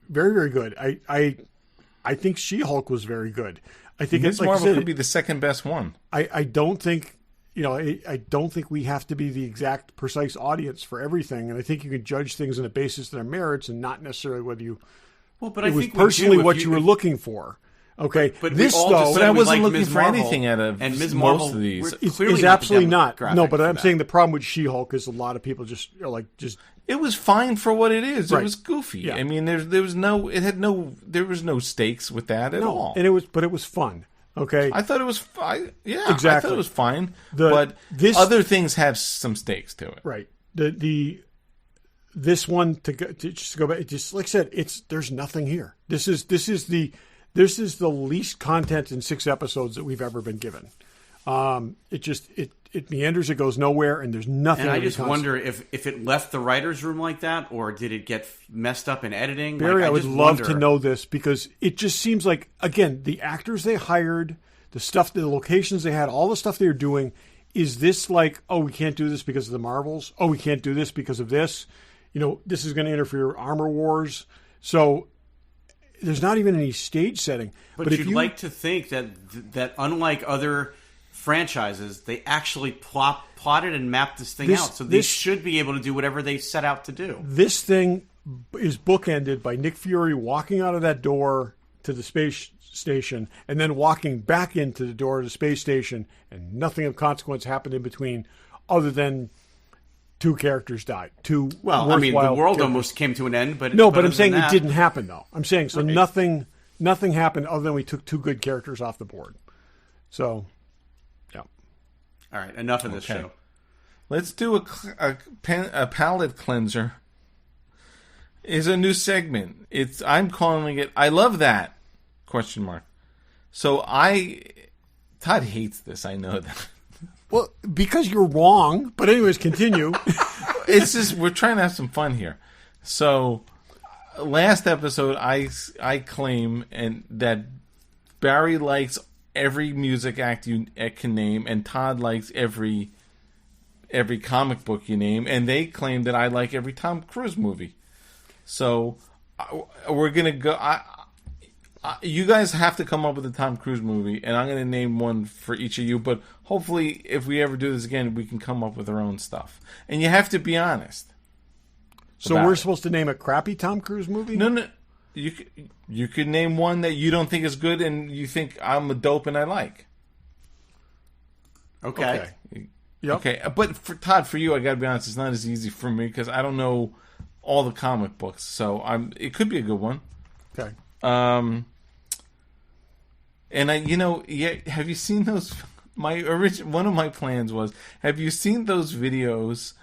very, very good. I think She-Hulk was very good. I think Ms. like Marvel could be the second best one. I don't think I don't think we have to be the exact precise audience for everything, and I think you can judge things on a basis of their merits and not necessarily whether you. Well, but it I was think personally what you were looking for. Okay, but this we all though, just But said I we wasn't liked looking Ms. for Marvel, anything out of and Ms. most Marvel of these. Clearly is not the absolutely not. demographic No, but for I'm that. saying the problem with She-Hulk is a lot of people just are like It was fine for what it is. Right. It was goofy. Yeah. I mean, there was no stakes with that at all. and it was fun. Okay, I thought it was fine. Yeah, Exactly. I thought it was fine. This- But other things have some stakes to it. right. This one to go back. Just like I said, there's nothing here. This is the least content in 6 episodes that we've ever been given. It meanders, it goes nowhere, and there's nothing. And I just wonder if it left the writer's room like that, or did it get messed up in editing? Barry, Like, I would just love wonder. to know this because it just seems like, again, the actors they hired, the locations they had, all the stuff they were doing, is this like, oh, we can't do this because of the Marvels? Oh, we can't do this because of this? This is going to interfere with Armor Wars. So there's not even any stage setting. But if you'd like to think that unlike other franchises, they actually plotted and mapped this thing out. So they should be able to do whatever they set out to do. This thing is bookended by Nick Fury walking out of that door to the space station and then walking back into the door of the space station, and nothing of consequence happened in between other than 2 characters died. Well, I mean, the worthwhile world characters. almost came to an end, but No, but but I'm other saying than it that- didn't happen, though. I'm saying so Right. nothing happened other than we took 2 good characters off the board. So, yeah. All right, enough of this Okay. show. Let's do a palate cleanser. Is a new segment. I'm calling it. I love that ? So Todd hates this. I know that. Well, because you're wrong. But anyways, continue. It's just we're trying to have some fun here. So last episode, I claim that Barry likes every music act you can name, and Todd likes every comic book you name, and they claim that I like every Tom Cruise movie. So we're gonna go. You guys have to come up with a Tom Cruise movie, and I'm gonna name one for each of you. But hopefully, if we ever do this again, we can come up with our own stuff. And you have to be honest. So we're supposed to name a crappy Tom Cruise movie? No. You could name one that you don't think is good, and you think I'm a dope and I like. Okay. Yep. Okay, but for Todd, for you, I gotta be honest, it's not as easy for me because I don't know all the comic books. So it could be a good one. Okay. And have you seen those? One of my plans was, have you seen those videos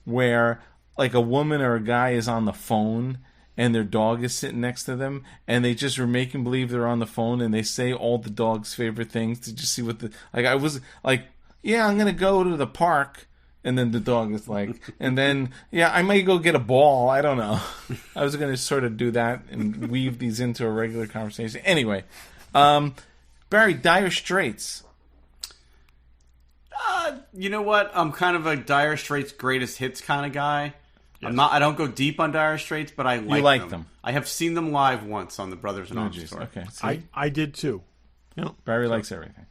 where like a woman or a guy is on the phone and their dog is sitting next to them, and they just are making believe they're on the phone, and they say all the dog's favorite things to just see what I was like, yeah, I'm gonna go to the park, and then the dog is like, and then yeah, I might go get a ball. I don't know. I was gonna sort of do that and weave these into a regular conversation. Anyway, Barry, Dire Straits. You know what? I'm kind of a Dire Straits greatest hits kind of guy. I don't go deep on Dire Straits, but I like them. I have seen them live once on the Brothers in Arms tour. Okay, see? I did too. Barry likes everything.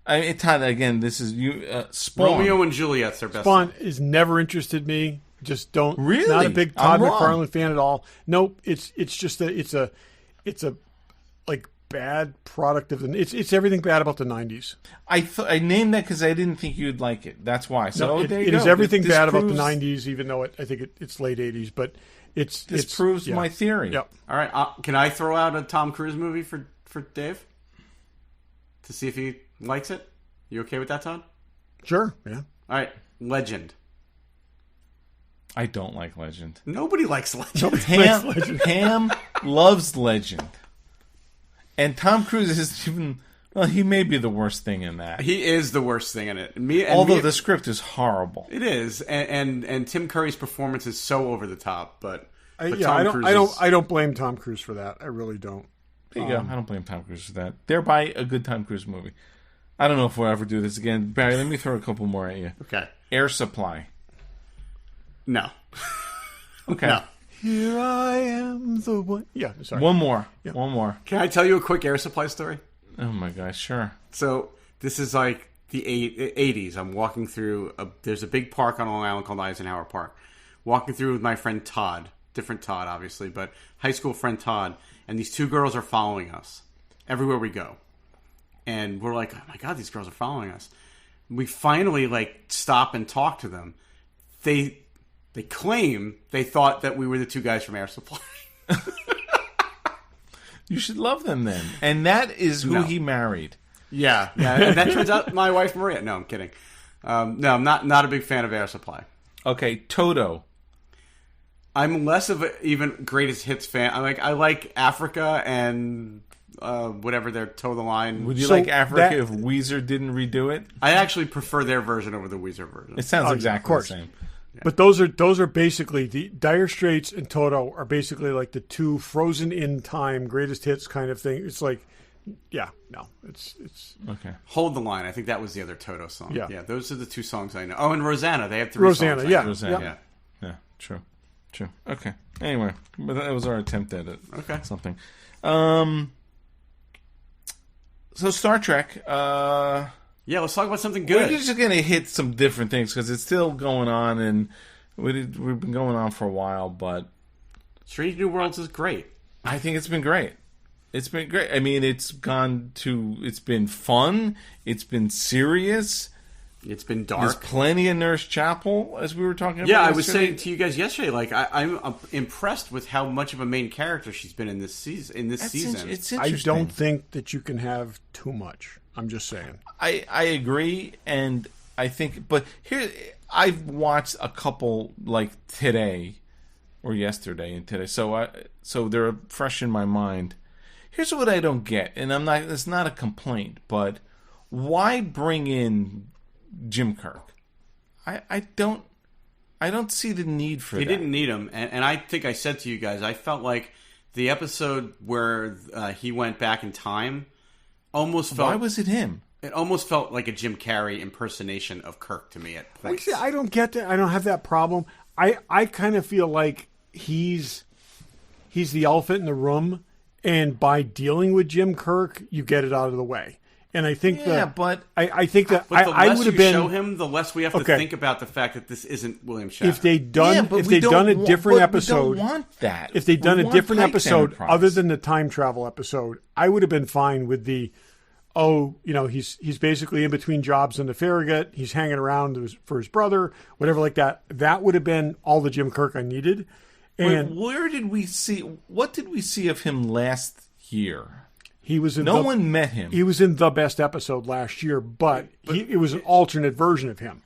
I mean, Todd, again, this is you. Spawn. Romeo and Juliet's their best. Spawn has never interested me. Just don't. Really? Not a big Todd I'm wrong. McFarlane fan at all. Nope. It's just it's a like bad product of the. It's everything bad about the '90s. I named that because I didn't think you'd like it. That's why. So No, there you it go. is everything This bad about the proves- '90s, even though I think it's late '80s. But This it proves yeah. my theory. Yep. All right, can I throw out a Tom Cruise movie for Dave to see if he likes it? You okay with that, Todd? Sure. Yeah. All right, Legend. I don't like Legend. Nobody likes Legend. Pam loves Legend. And Tom Cruise is even... Well, he may be the worst thing in that. He is the worst thing in it. Although the script is horrible. It is. And Tim Curry's performance is so over the top, but I Tom Cruise I don't blame Tom Cruise for that. I really don't. There you go. I don't blame Tom Cruise for that. Thereby, a good Tom Cruise movie. I don't know if we'll ever do this again. Barry, let me throw a couple more at you. Okay. Air Supply. No. Okay. No. Here I am, the one. Yeah, sorry. One more. Yeah. One more. Can I tell you a quick Air Supply story? Oh my gosh, sure. So this is like the 80s. I'm walking through, there's a big park on Long Island called Eisenhower Park. Walking through with my friend Todd. Different Todd, obviously, but high school friend Todd. And these two girls are following us everywhere we go. And we're like, oh my God, these girls are following us. We finally stop and talk to them. They claim they thought that we were the two guys from Air Supply. You should love them then. And that is who he married. Yeah. And that turns out my wife Maria. No, I'm kidding. No, I'm not a big fan of Air Supply. Okay, Toto. I'm less of an even greatest hits fan. I like Africa and whatever their Toe the Line. Would you like Africa if Weezer didn't redo it? I actually prefer their version over the Weezer version. It sounds exactly the same. Yeah. But those are basically the Dire Straits and Toto are basically like the two frozen in time greatest hits kind of thing. It's like, it's okay. Hold the Line. I think that was the other Toto song. Yeah, those are the two songs I know. Oh, and Rosanna. They have three songs. Rosanna. Yeah. True. Okay. Anyway, but that was our attempt at it. Okay. Something. So Star Trek. Yeah, let's talk about something good. We're just going to hit some different things because it's still going on, and we've been going on for a while. But Strange New Worlds is great. I think it's been great. It's been great. I mean, it's been fun. It's been serious. It's been dark. There's plenty of Nurse Chapel, as we were talking about. Yeah, I was saying to you guys yesterday, I'm impressed with how much of a main character she's been in this season. It's interesting. I don't think that you can have too much. I'm just saying. I agree, and I think, but here I've watched a couple today or yesterday and today, so they're fresh in my mind. Here's what I don't get, and it's not a complaint, but why bring in Jim Kirk? I don't see the need for that. He didn't need him, and I think I said to you guys, I felt like the episode where he went back in time almost felt... Why was it him? It almost felt like a Jim Carrey impersonation of Kirk to me at points. See, I don't get that. I don't have that problem. I kind of feel like he's the elephant in the room, and by dealing with Jim Kirk, you get it out of the way. And I think but I think that the less I would have been show him, the less we have to think about the fact that this isn't William Shatner. If they'd done a different episode, we don't want that. If they'd done a different Pike episode Enterprise. other than the time travel episode, I would have been fine with the. He's basically in between jobs in the Farragut. He's hanging around for his brother, whatever like that. That would have been all the Jim Kirk I needed. And where did we see? What did we see of him last year? He was in. No one met him. He was in the best episode last year, but it was an alternate version of him.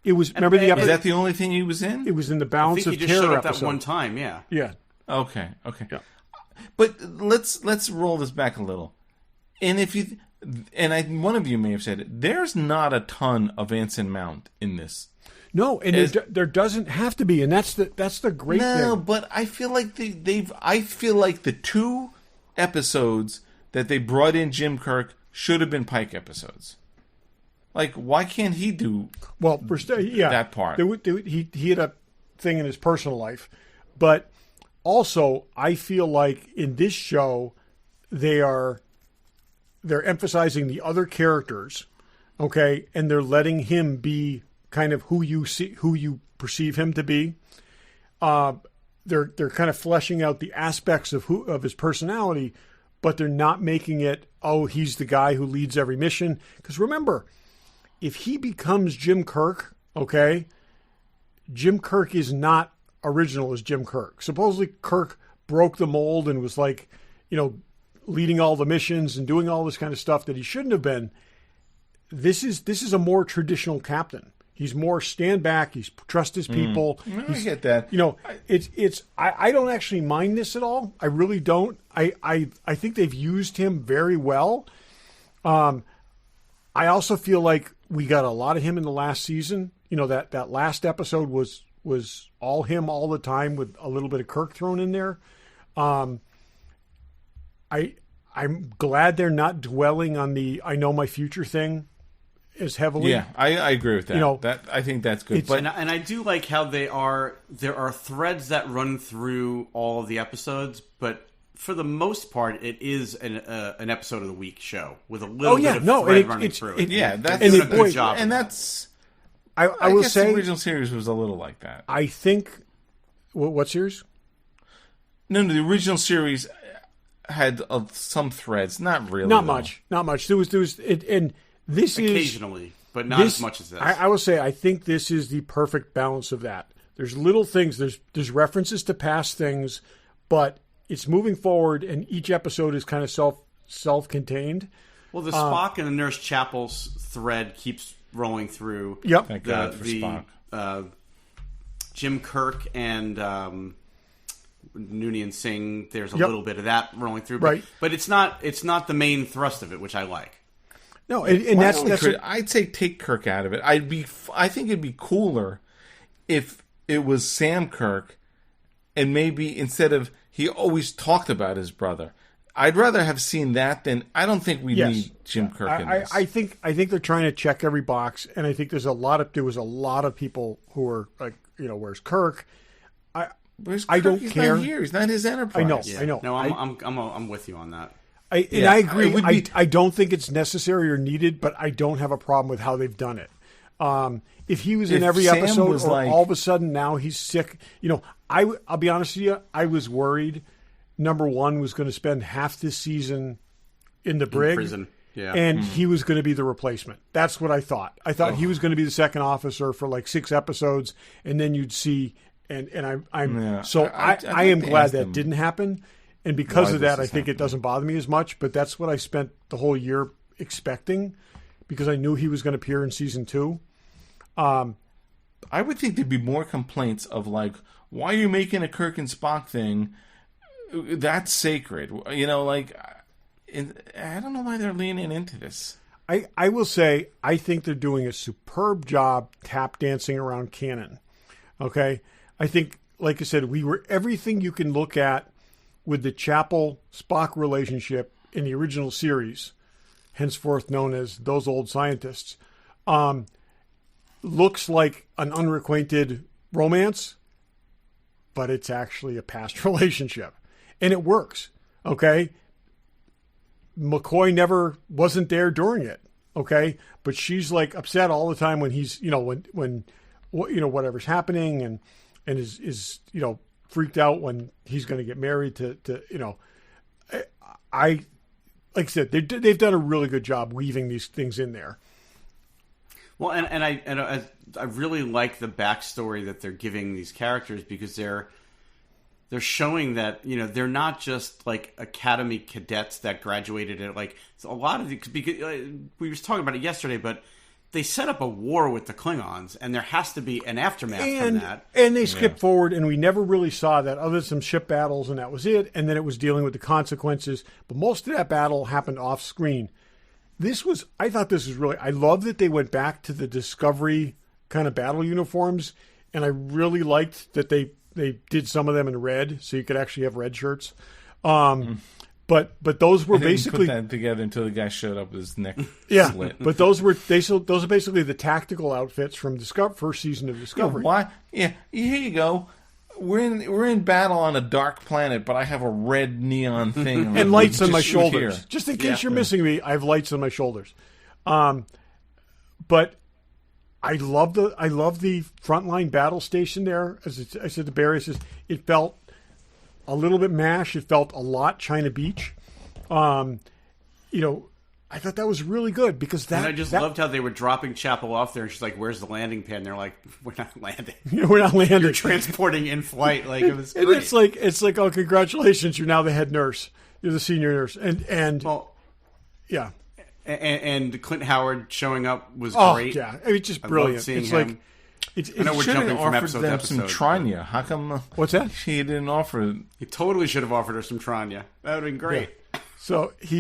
It was. Remember the episode? Is that the only thing he was in? It was in the I Balance think of he just Terror showed up episode. that one time, yeah. Yeah. Okay. Yeah. But let's roll this back a little. And one of you may have said it. There's not a ton of Anson Mount in this. No, and there doesn't have to be, and that's the great thing. No, but I feel like I feel like the two episodes that they brought in Jim Kirk should have been Pike episodes. Like, why can't he do that part? He had a thing in his personal life, but also I feel like in this show they're emphasizing the other characters, okay, and they're letting him be kind of who you perceive him to be. They're kind of fleshing out the aspects of his personality, but they're not making it, he's the guy who leads every mission. Because remember, if he becomes Jim Kirk, okay, Jim Kirk is not original as Jim Kirk. Supposedly Kirk broke the mold and was leading all the missions and doing all this kind of stuff that he shouldn't have been. This is a more traditional captain. He's more stand back. He's trust his people. I get that. I don't actually mind this at all. I really don't. I think they've used him very well. I also feel like we got a lot of him in the last season. That last episode was all him all the time with a little bit of Kirk thrown in there. I'm glad they're not dwelling on the I know my future thing as heavily. Yeah, I agree with that. I think that's good. But and I do like how there are threads that run through all of the episodes, but for the most part, it is an episode of the week show with a little bit of thread running through it. That's doing a good job. And that's I will guess say the original series was a little like that. I think what series? No, the original series had some threads, not really. Not much. There was and this occasionally, but not as much as this. I will say I think this is the perfect balance of that. There's little things. There's references to past things, but it's moving forward, and each episode is kind of self-contained. Well, the Spock and the Nurse Chapel's thread keeps rolling through. Yep. Thank God for Spock. Jim Kirk and Noonien Singh. There's a little bit of that rolling through, right? But it's not the main thrust of it, which I like. No, and that's I'd say take Kirk out of it. I think it'd be cooler if it was Sam Kirk, and maybe instead of he always talked about his brother. I'd rather have seen that than I don't think we need Jim Kirk in this. I think they're trying to check every box, and I think there was a lot of people who were like, where's Kirk? I don't He's care. Not here. He's not his Enterprise. I know. No, I'm with you on that. I agree. I don't think it's necessary or needed, but I don't have a problem with how they've done it. If he was in every Sam episode, or all of a sudden now he's sick, I'll be honest with you, I was worried. Number one was going to spend half this season in the brig, prison, and he was going to be the replacement. That's what I thought. I thought he was going to be the second officer for like 6 episodes, and then you'd see. I am glad that didn't happen. And because of that, I think it doesn't bother me as much. But that's what I spent the whole year expecting, because I knew he was going to appear in season 2. I would think there'd be more complaints of like, why are you making a Kirk and Spock thing? That's sacred. I don't know why they're leaning into this. I will say, I think they're doing a superb job tap dancing around canon. Okay? I think, like I said, we were everything you can look at with the Chapel-Spock relationship in the original series, henceforth known as Those Old Scientists, looks like an unrequited romance, but it's actually a past relationship. And it works, okay? McCoy never wasn't there during it, okay? But she's like upset all the time when he's, when whatever's happening and is freaked out when he's going to get married to like I said, they've done a really good job weaving these things in there. Well, and I really like the backstory that they're giving these characters, because they're showing that they're not just like academy cadets that graduated at like a lot of because we were talking about it yesterday, but they set up a war with the Klingons, and there has to be an aftermath from that. And they skipped forward, and we never really saw that other than some ship battles, and that was it. And then it was dealing with the consequences. But most of that battle happened off screen. I thought this was really, I love that they went back to the Discovery kind of battle uniforms, and I really liked that they did some of them in red, so you could actually have red shirts. But those were basically put that together until the guy showed up with his neck slit. But those are basically the tactical outfits from first season of Discovery. Why? Yeah, here you go. We're in battle on a dark planet, but I have a red neon thing and lights on my shoulders. Here. Just in case you're missing me, I have lights on my shoulders. But I love the frontline battle station there. As I said to Barry, it felt a little bit MASH. It felt a lot China Beach. I thought that was really good because that. And I just loved how they were dropping Chapel off there. And she's like, "Where's the landing pad?" And they're like, "We're not landing. We're not landing. You're transporting in flight." Like it was. And great. it's like, oh, congratulations! You're now the head nurse. You're the senior nurse. And well, yeah. And Clint Howard showing up was Oh great. yeah, I mean, just I brilliant. loved seeing It's him. like it's I know we're Should have jumping from offered episode to them some episode. Tranya. How come what's that? she didn't offer? He totally should have offered her some Tranya. That would have been great. So he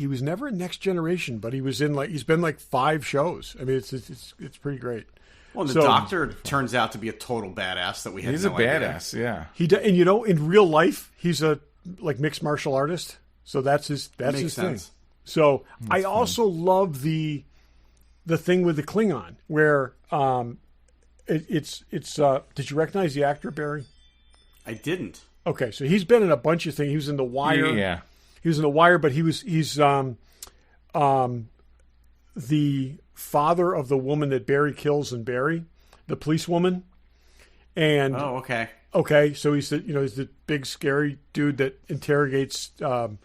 was never in Next Generation, but he was in he's been like 5 shows. I mean, it's pretty great. Well, and the So- Doctor turns out to be a total badass that we had. He's no a idea. badass. Yeah. And in real life, he's a mixed martial artist. So that's his Makes his sense. thing. So I also love the thing with the Klingon where it's did you recognize the actor Barry? I didn't. Okay, so he's been in a bunch of things. He was in The Wire. Yeah. He was in The Wire, but he's the father of the woman that Barry kills in Barry, the policewoman. And Oh, okay. okay, so he's the big scary dude that interrogates. Oh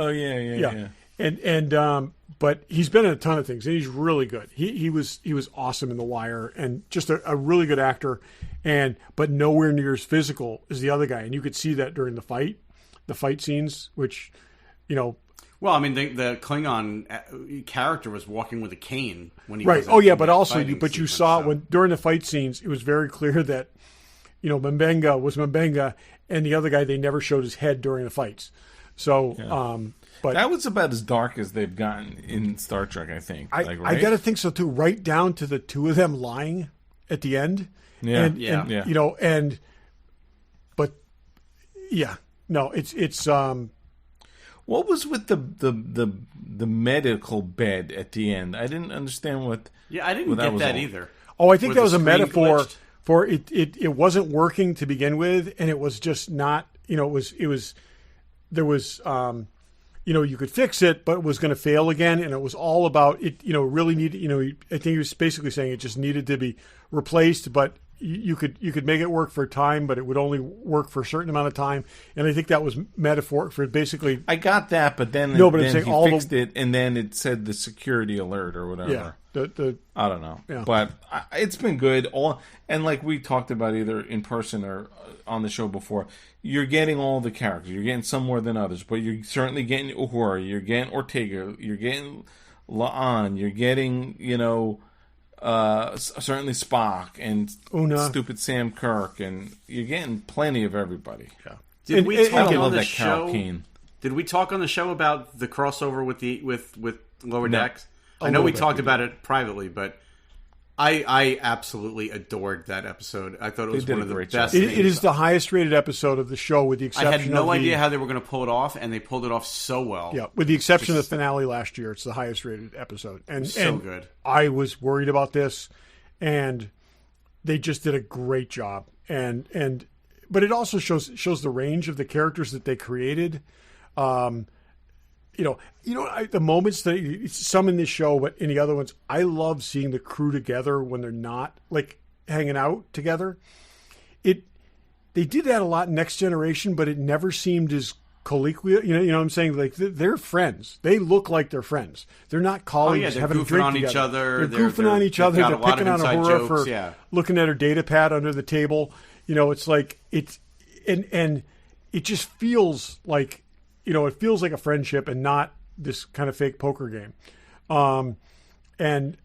yeah. And but he's been in a ton of things, and he's really good. He was awesome in The Wire, and just a really good actor, but nowhere near as physical as the other guy. And you could see that during the fight scenes, which, Well, I mean, the Klingon character was walking with a cane when he right. was Oh yeah, in but that also fighting you sequence, saw so. when during the fight scenes, it was very clear that Mbenga was Mbenga, and the other guy, they never showed his head during the fights. So, but That was about as dark as they've gotten in Star Trek, I think. I right? got to think so too. Right down to the two of them lying at the end. Yeah, And but yeah, no, it's What was with the medical bed at the end? I didn't understand what. Yeah, I didn't what get was that all. either. Oh, I think Where that the was a screen metaphor glitched. for it wasn't working to begin with, and it was just not. There was you could fix it, but it was going to fail again, and it was all about it. Really needed. I think he was basically saying it just needed to be replaced, but you could make it work for a time, but it would only work for a certain amount of time. And I think that was metaphor for basically. I got that, but then No, but I'm then saying he all fixed it, and then it said the security alert or whatever. Yeah, the I don't know, Yeah. but it's been good. And like we talked about either in person or on the show before, you're getting all the characters. You're getting some more than others, but you're certainly getting Uhura. You're getting Ortega. You're getting La'an. You're getting certainly Spock and Una. stupid Sam Kirk, and you're getting plenty of everybody. yeah. Did we And- talk I on love the that Carol show? Kane. Did we talk on the show about the crossover with Lower No. Decks? A I know little we bit, talked we about it privately, but I absolutely adored that episode. I thought it was did one a of the great best. job. It is the highest rated episode of the show, with the I exception had no of the, idea how they were going to pull it off, and they pulled it off so well. Yeah, with the exception of the finale last year, it's the highest rated episode. And So good. I was worried about this, and they just did a great job. But it also shows the range of the characters that they created. The moments that some in this show, but in the other ones, I love seeing the crew together when they're not like hanging out together. They did that a lot in Next Generation, but it never seemed as colloquial. You know what I'm saying? Like they're friends. They look like they're friends. They're not colleagues they're having a goofing drink on together. each other. They're goofing on each other. they've got They're a lot of picking on inside Uhura jokes, for yeah. looking at her data pad under the table. It's like and it just feels like it feels like a friendship and not this kind of fake poker game. And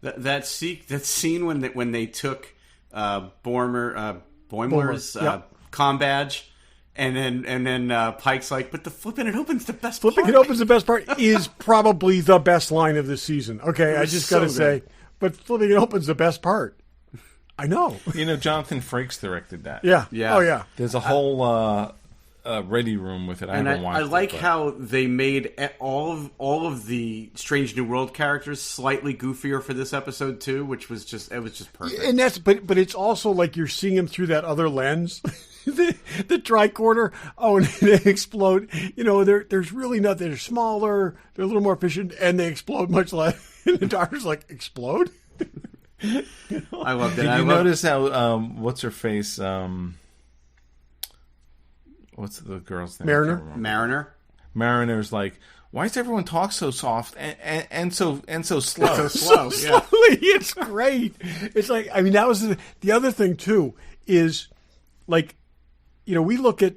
That scene when they took Boimler's yeah. comm badge, and then Pike's like, but the flipping it open's the best. flipping part. it open's the best part is probably the best line of this season. Okay, I was just so got to say, good. but flipping it open's the best part. I know. Jonathan Frakes directed that. Yeah. Yeah. Oh yeah. There's a whole ready room with it. I And haven't watched I like it, but- how they made all of the Strange New World characters slightly goofier for this episode too, which was just perfect. And that's but it's also like you're seeing him through that other lens. the tricorder. Oh, and they explode. There's really nothing. They're smaller. They're a little more efficient, and they explode much less. And the doctor's like, explode. I loved it. Did you notice how what's her face? What's the girl's name? Mariner? I can't remember. Mariner? Mariner's like, why does everyone talk so soft and so slow? Slow, yeah. Slowly, it's great. It's like, I mean, that was the other thing too. Is like, we look at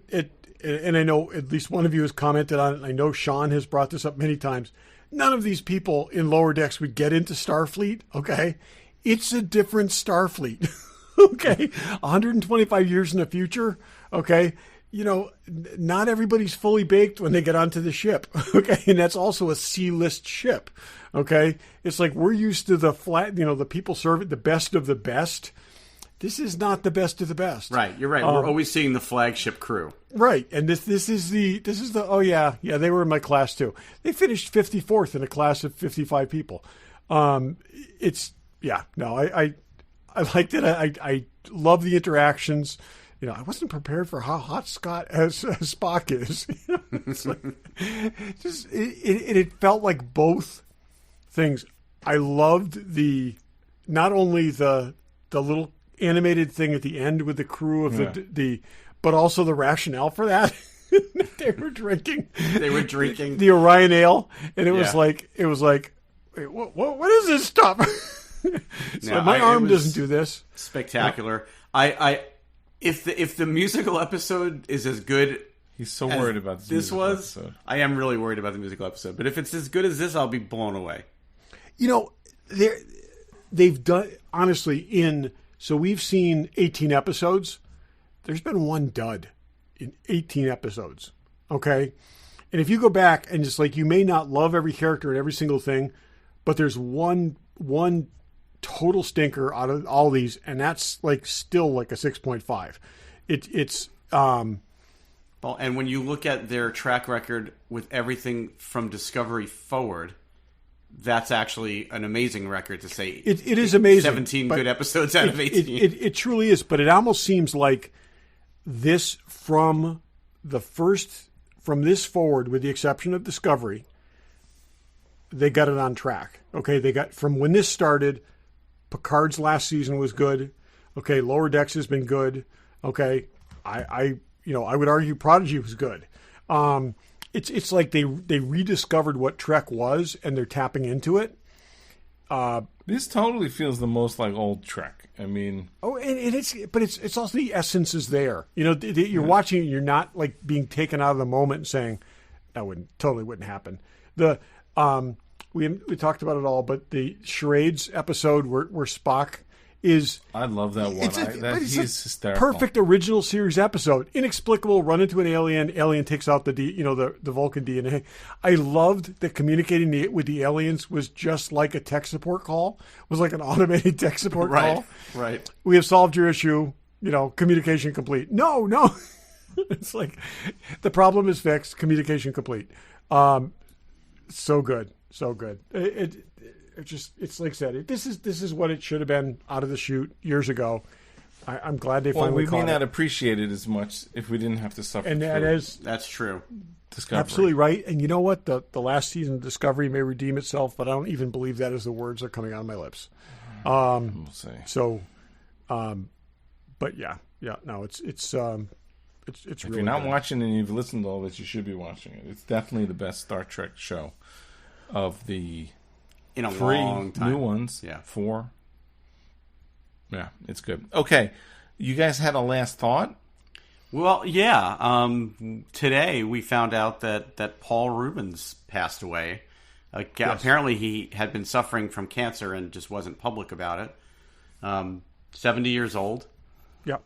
and I know at least one of you has commented on it. And I know Sean has brought this up many times. none of these people in Lower Decks would get into Starfleet, okay? It's a different Starfleet, okay? 125 years in the future, okay? Not everybody's fully baked when they get onto the ship, okay? And that's also a C-list ship, okay? It's like we're used to the the people serving the best of the best. This is not the best of the best. Right, you're right. We're always seeing the flagship crew. Right, and this is the oh yeah, they were in my class too. They finished 54th in a class of 55 people. I liked it. I love the interactions. I wasn't prepared for how hot Spock is. It's like, it felt like both things. I loved not only the little animated thing at the end with the crew of but also the rationale for that. They were drinking the Orion Ale, and it was like, wait, what is this stuff? My arm doesn't do this. Spectacular. If the musical episode is as good, he's so worried about this episode. I am really worried about the musical episode. But if it's as good as this, I'll be blown away. They've done, honestly, so we've seen 18 episodes. There's been one dud in 18 episodes. Okay? And if you go back and just you may not love every character and every single thing, but there's one total stinker out of all these, and that's still a 6.5. It's well, and when you look at their track record with everything from Discovery forward, that's actually an amazing record to say. It is amazing. 17 good episodes out of 18. It truly is, but it almost seems like this from this forward, with the exception of Discovery, they got it on track. Okay, they got, from when this started, Picard's last season was good. Okay, Lower Decks has been good. Okay, I would argue Prodigy was good. It's like they rediscovered what Trek was, and they're tapping into it. This totally feels the most like old Trek. I mean, it's also the essence is there. You're watching it, you're not being taken out of the moment and saying that wouldn't happen. We talked about it all, but the charades episode where Spock is... I love that one. He's hysterical. Perfect original series episode. Inexplicable, run into an alien takes out the Vulcan DNA. I loved that communicating with the aliens was just like a tech support call. It was like an automated tech support call. Right. We have solved your issue, communication complete. No. It's like, the problem is fixed, communication complete. So good. So good. It's like I said, this is what it should have been out of the chute years ago. I'm glad they finally caught it. We may not appreciate it as much if we didn't have to suffer. And that's true. Discovery. Absolutely right. And you know what? The last season of Discovery may redeem itself, but I don't even believe that as the words are coming out of my lips. We'll see. So, but yeah, no, it's really if you're not watching and you've listened to all this, you should be watching it. It's definitely the best Star Trek show of the in a long time. New ones. Yeah. 4. Yeah, it's good. Okay. You guys had a last thought? Well, yeah. Today we found out that Paul Rubens passed away. Yes. Apparently he had been suffering from cancer and just wasn't public about it. 70 years old. Yep.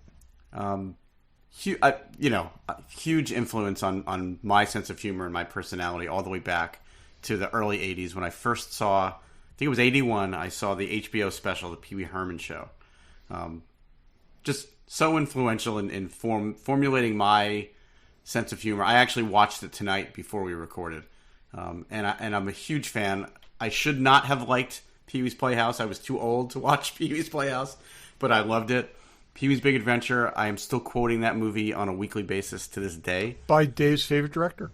Huge influence on my sense of humor and my personality all the way back to the early 80s when I first saw, I think it was 81, I saw the HBO special, The Pee Wee Herman Show. Just so influential in formulating my sense of humor. I actually watched it tonight before we recorded. And I'm a huge fan. I should not have liked Pee-wee's Playhouse. I was too old to watch Pee-wee's Playhouse, but I loved it. Pee-wee's Big Adventure, I am still quoting that movie on a weekly basis to this day. By Dave's favorite director.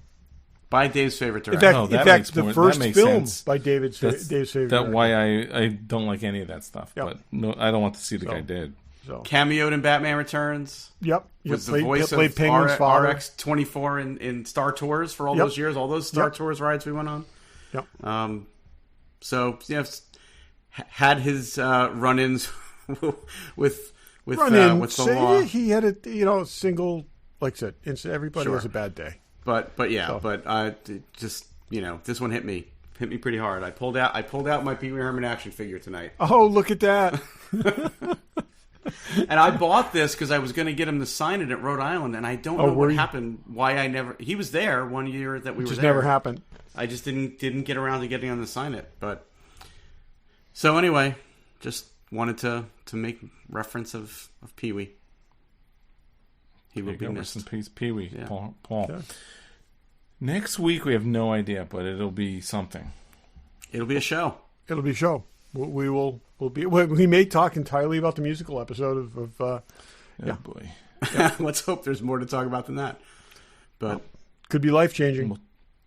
By Dave's favorite In director. fact, the first film by Dave's favorite director. That's why I don't like any of that stuff. Yep. But no, I don't want to see the guy dead. So. Cameoed in Batman Returns. Yep. Was the voice of RX-24 in Star Tours for all those years, all those Star Tours rides we went on. Yep. So, had his run-ins with the law. He had a single, like I said, everybody has a bad day. But this one hit me hit me pretty hard. I pulled out my Pee Wee Herman action figure tonight. Oh, look at that! And I bought this because I was going to get him to sign it at Rhode Island, and I don't know what happened. Why I never? He was there one year that we were there. Just never happened. I just didn't get around to getting him to sign it. But so anyway, just wanted to make reference of Pee Wee. He will be missed. Rest in peace, Pee Wee. Yeah. Paul. Yeah. Next week we have no idea, but it'll be something. It'll be a show. It'll be a show. We'll be. We may talk entirely about the musical episode of oh boy. Yeah. Let's hope there's more to talk about than that. But could be life changing.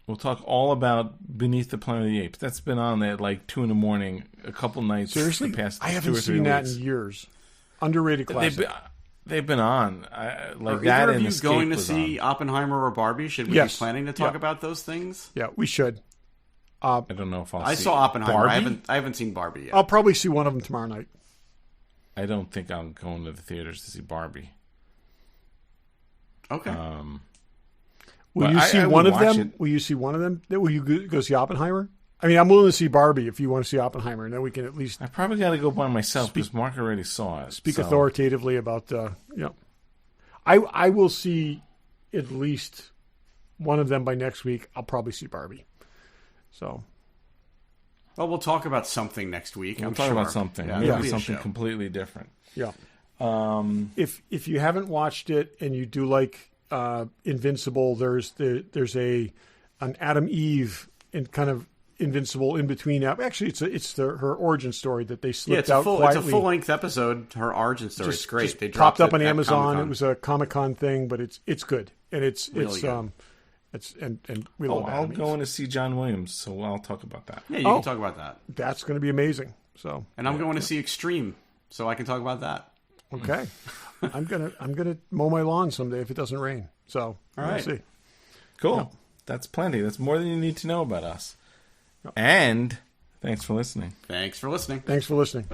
We'll talk all about Beneath the Planet of the Apes. That's been on at like 2 a.m. a couple nights. Seriously, past I haven't 2 or 3 seen that weeks. in years. Underrated classic. They've been on like are that. Either and of you Escape going to was see on. Oppenheimer or Barbie? Should we be planning to talk about those things? Yeah, we should. I don't know if I'll. I saw Oppenheimer. Barbie? I haven't seen Barbie yet. I'll probably see one of them tomorrow night. I don't think I'm going to the theaters to see Barbie. Okay. Will you see one of them? Will you see one of them? Will you go see Oppenheimer? I mean, I'm willing to see Barbie if you want to see Oppenheimer, and then we can at least. I probably got to go by myself because Mark already saw it. Speak authoritatively about. I will see at least one of them by next week. I'll probably see Barbie. So. Well, we'll talk about something next week. We'll talk about something. Yeah, maybe something completely different. Yeah. If you haven't watched it and you do like Invincible, there's an Adam Eve and kind of Invincible in between. Actually, it's her origin story that they slipped out quietly. It's a full length episode. Her origin story is great. They popped up on Amazon. Comic-Con. It was a Comic-Con thing, but it's good and it's really good. And we love I'll go in to see John Williams, so I'll talk about that. Yeah, you can talk about that. That's going to be amazing. So, and I'm going to see Extreme, so I can talk about that. Okay, I'm gonna mow my lawn someday if it doesn't rain. So, all right, we'll see. Cool. Yeah. That's plenty. That's more than you need to know about us. And thanks for listening. Thanks for listening. Thanks for listening.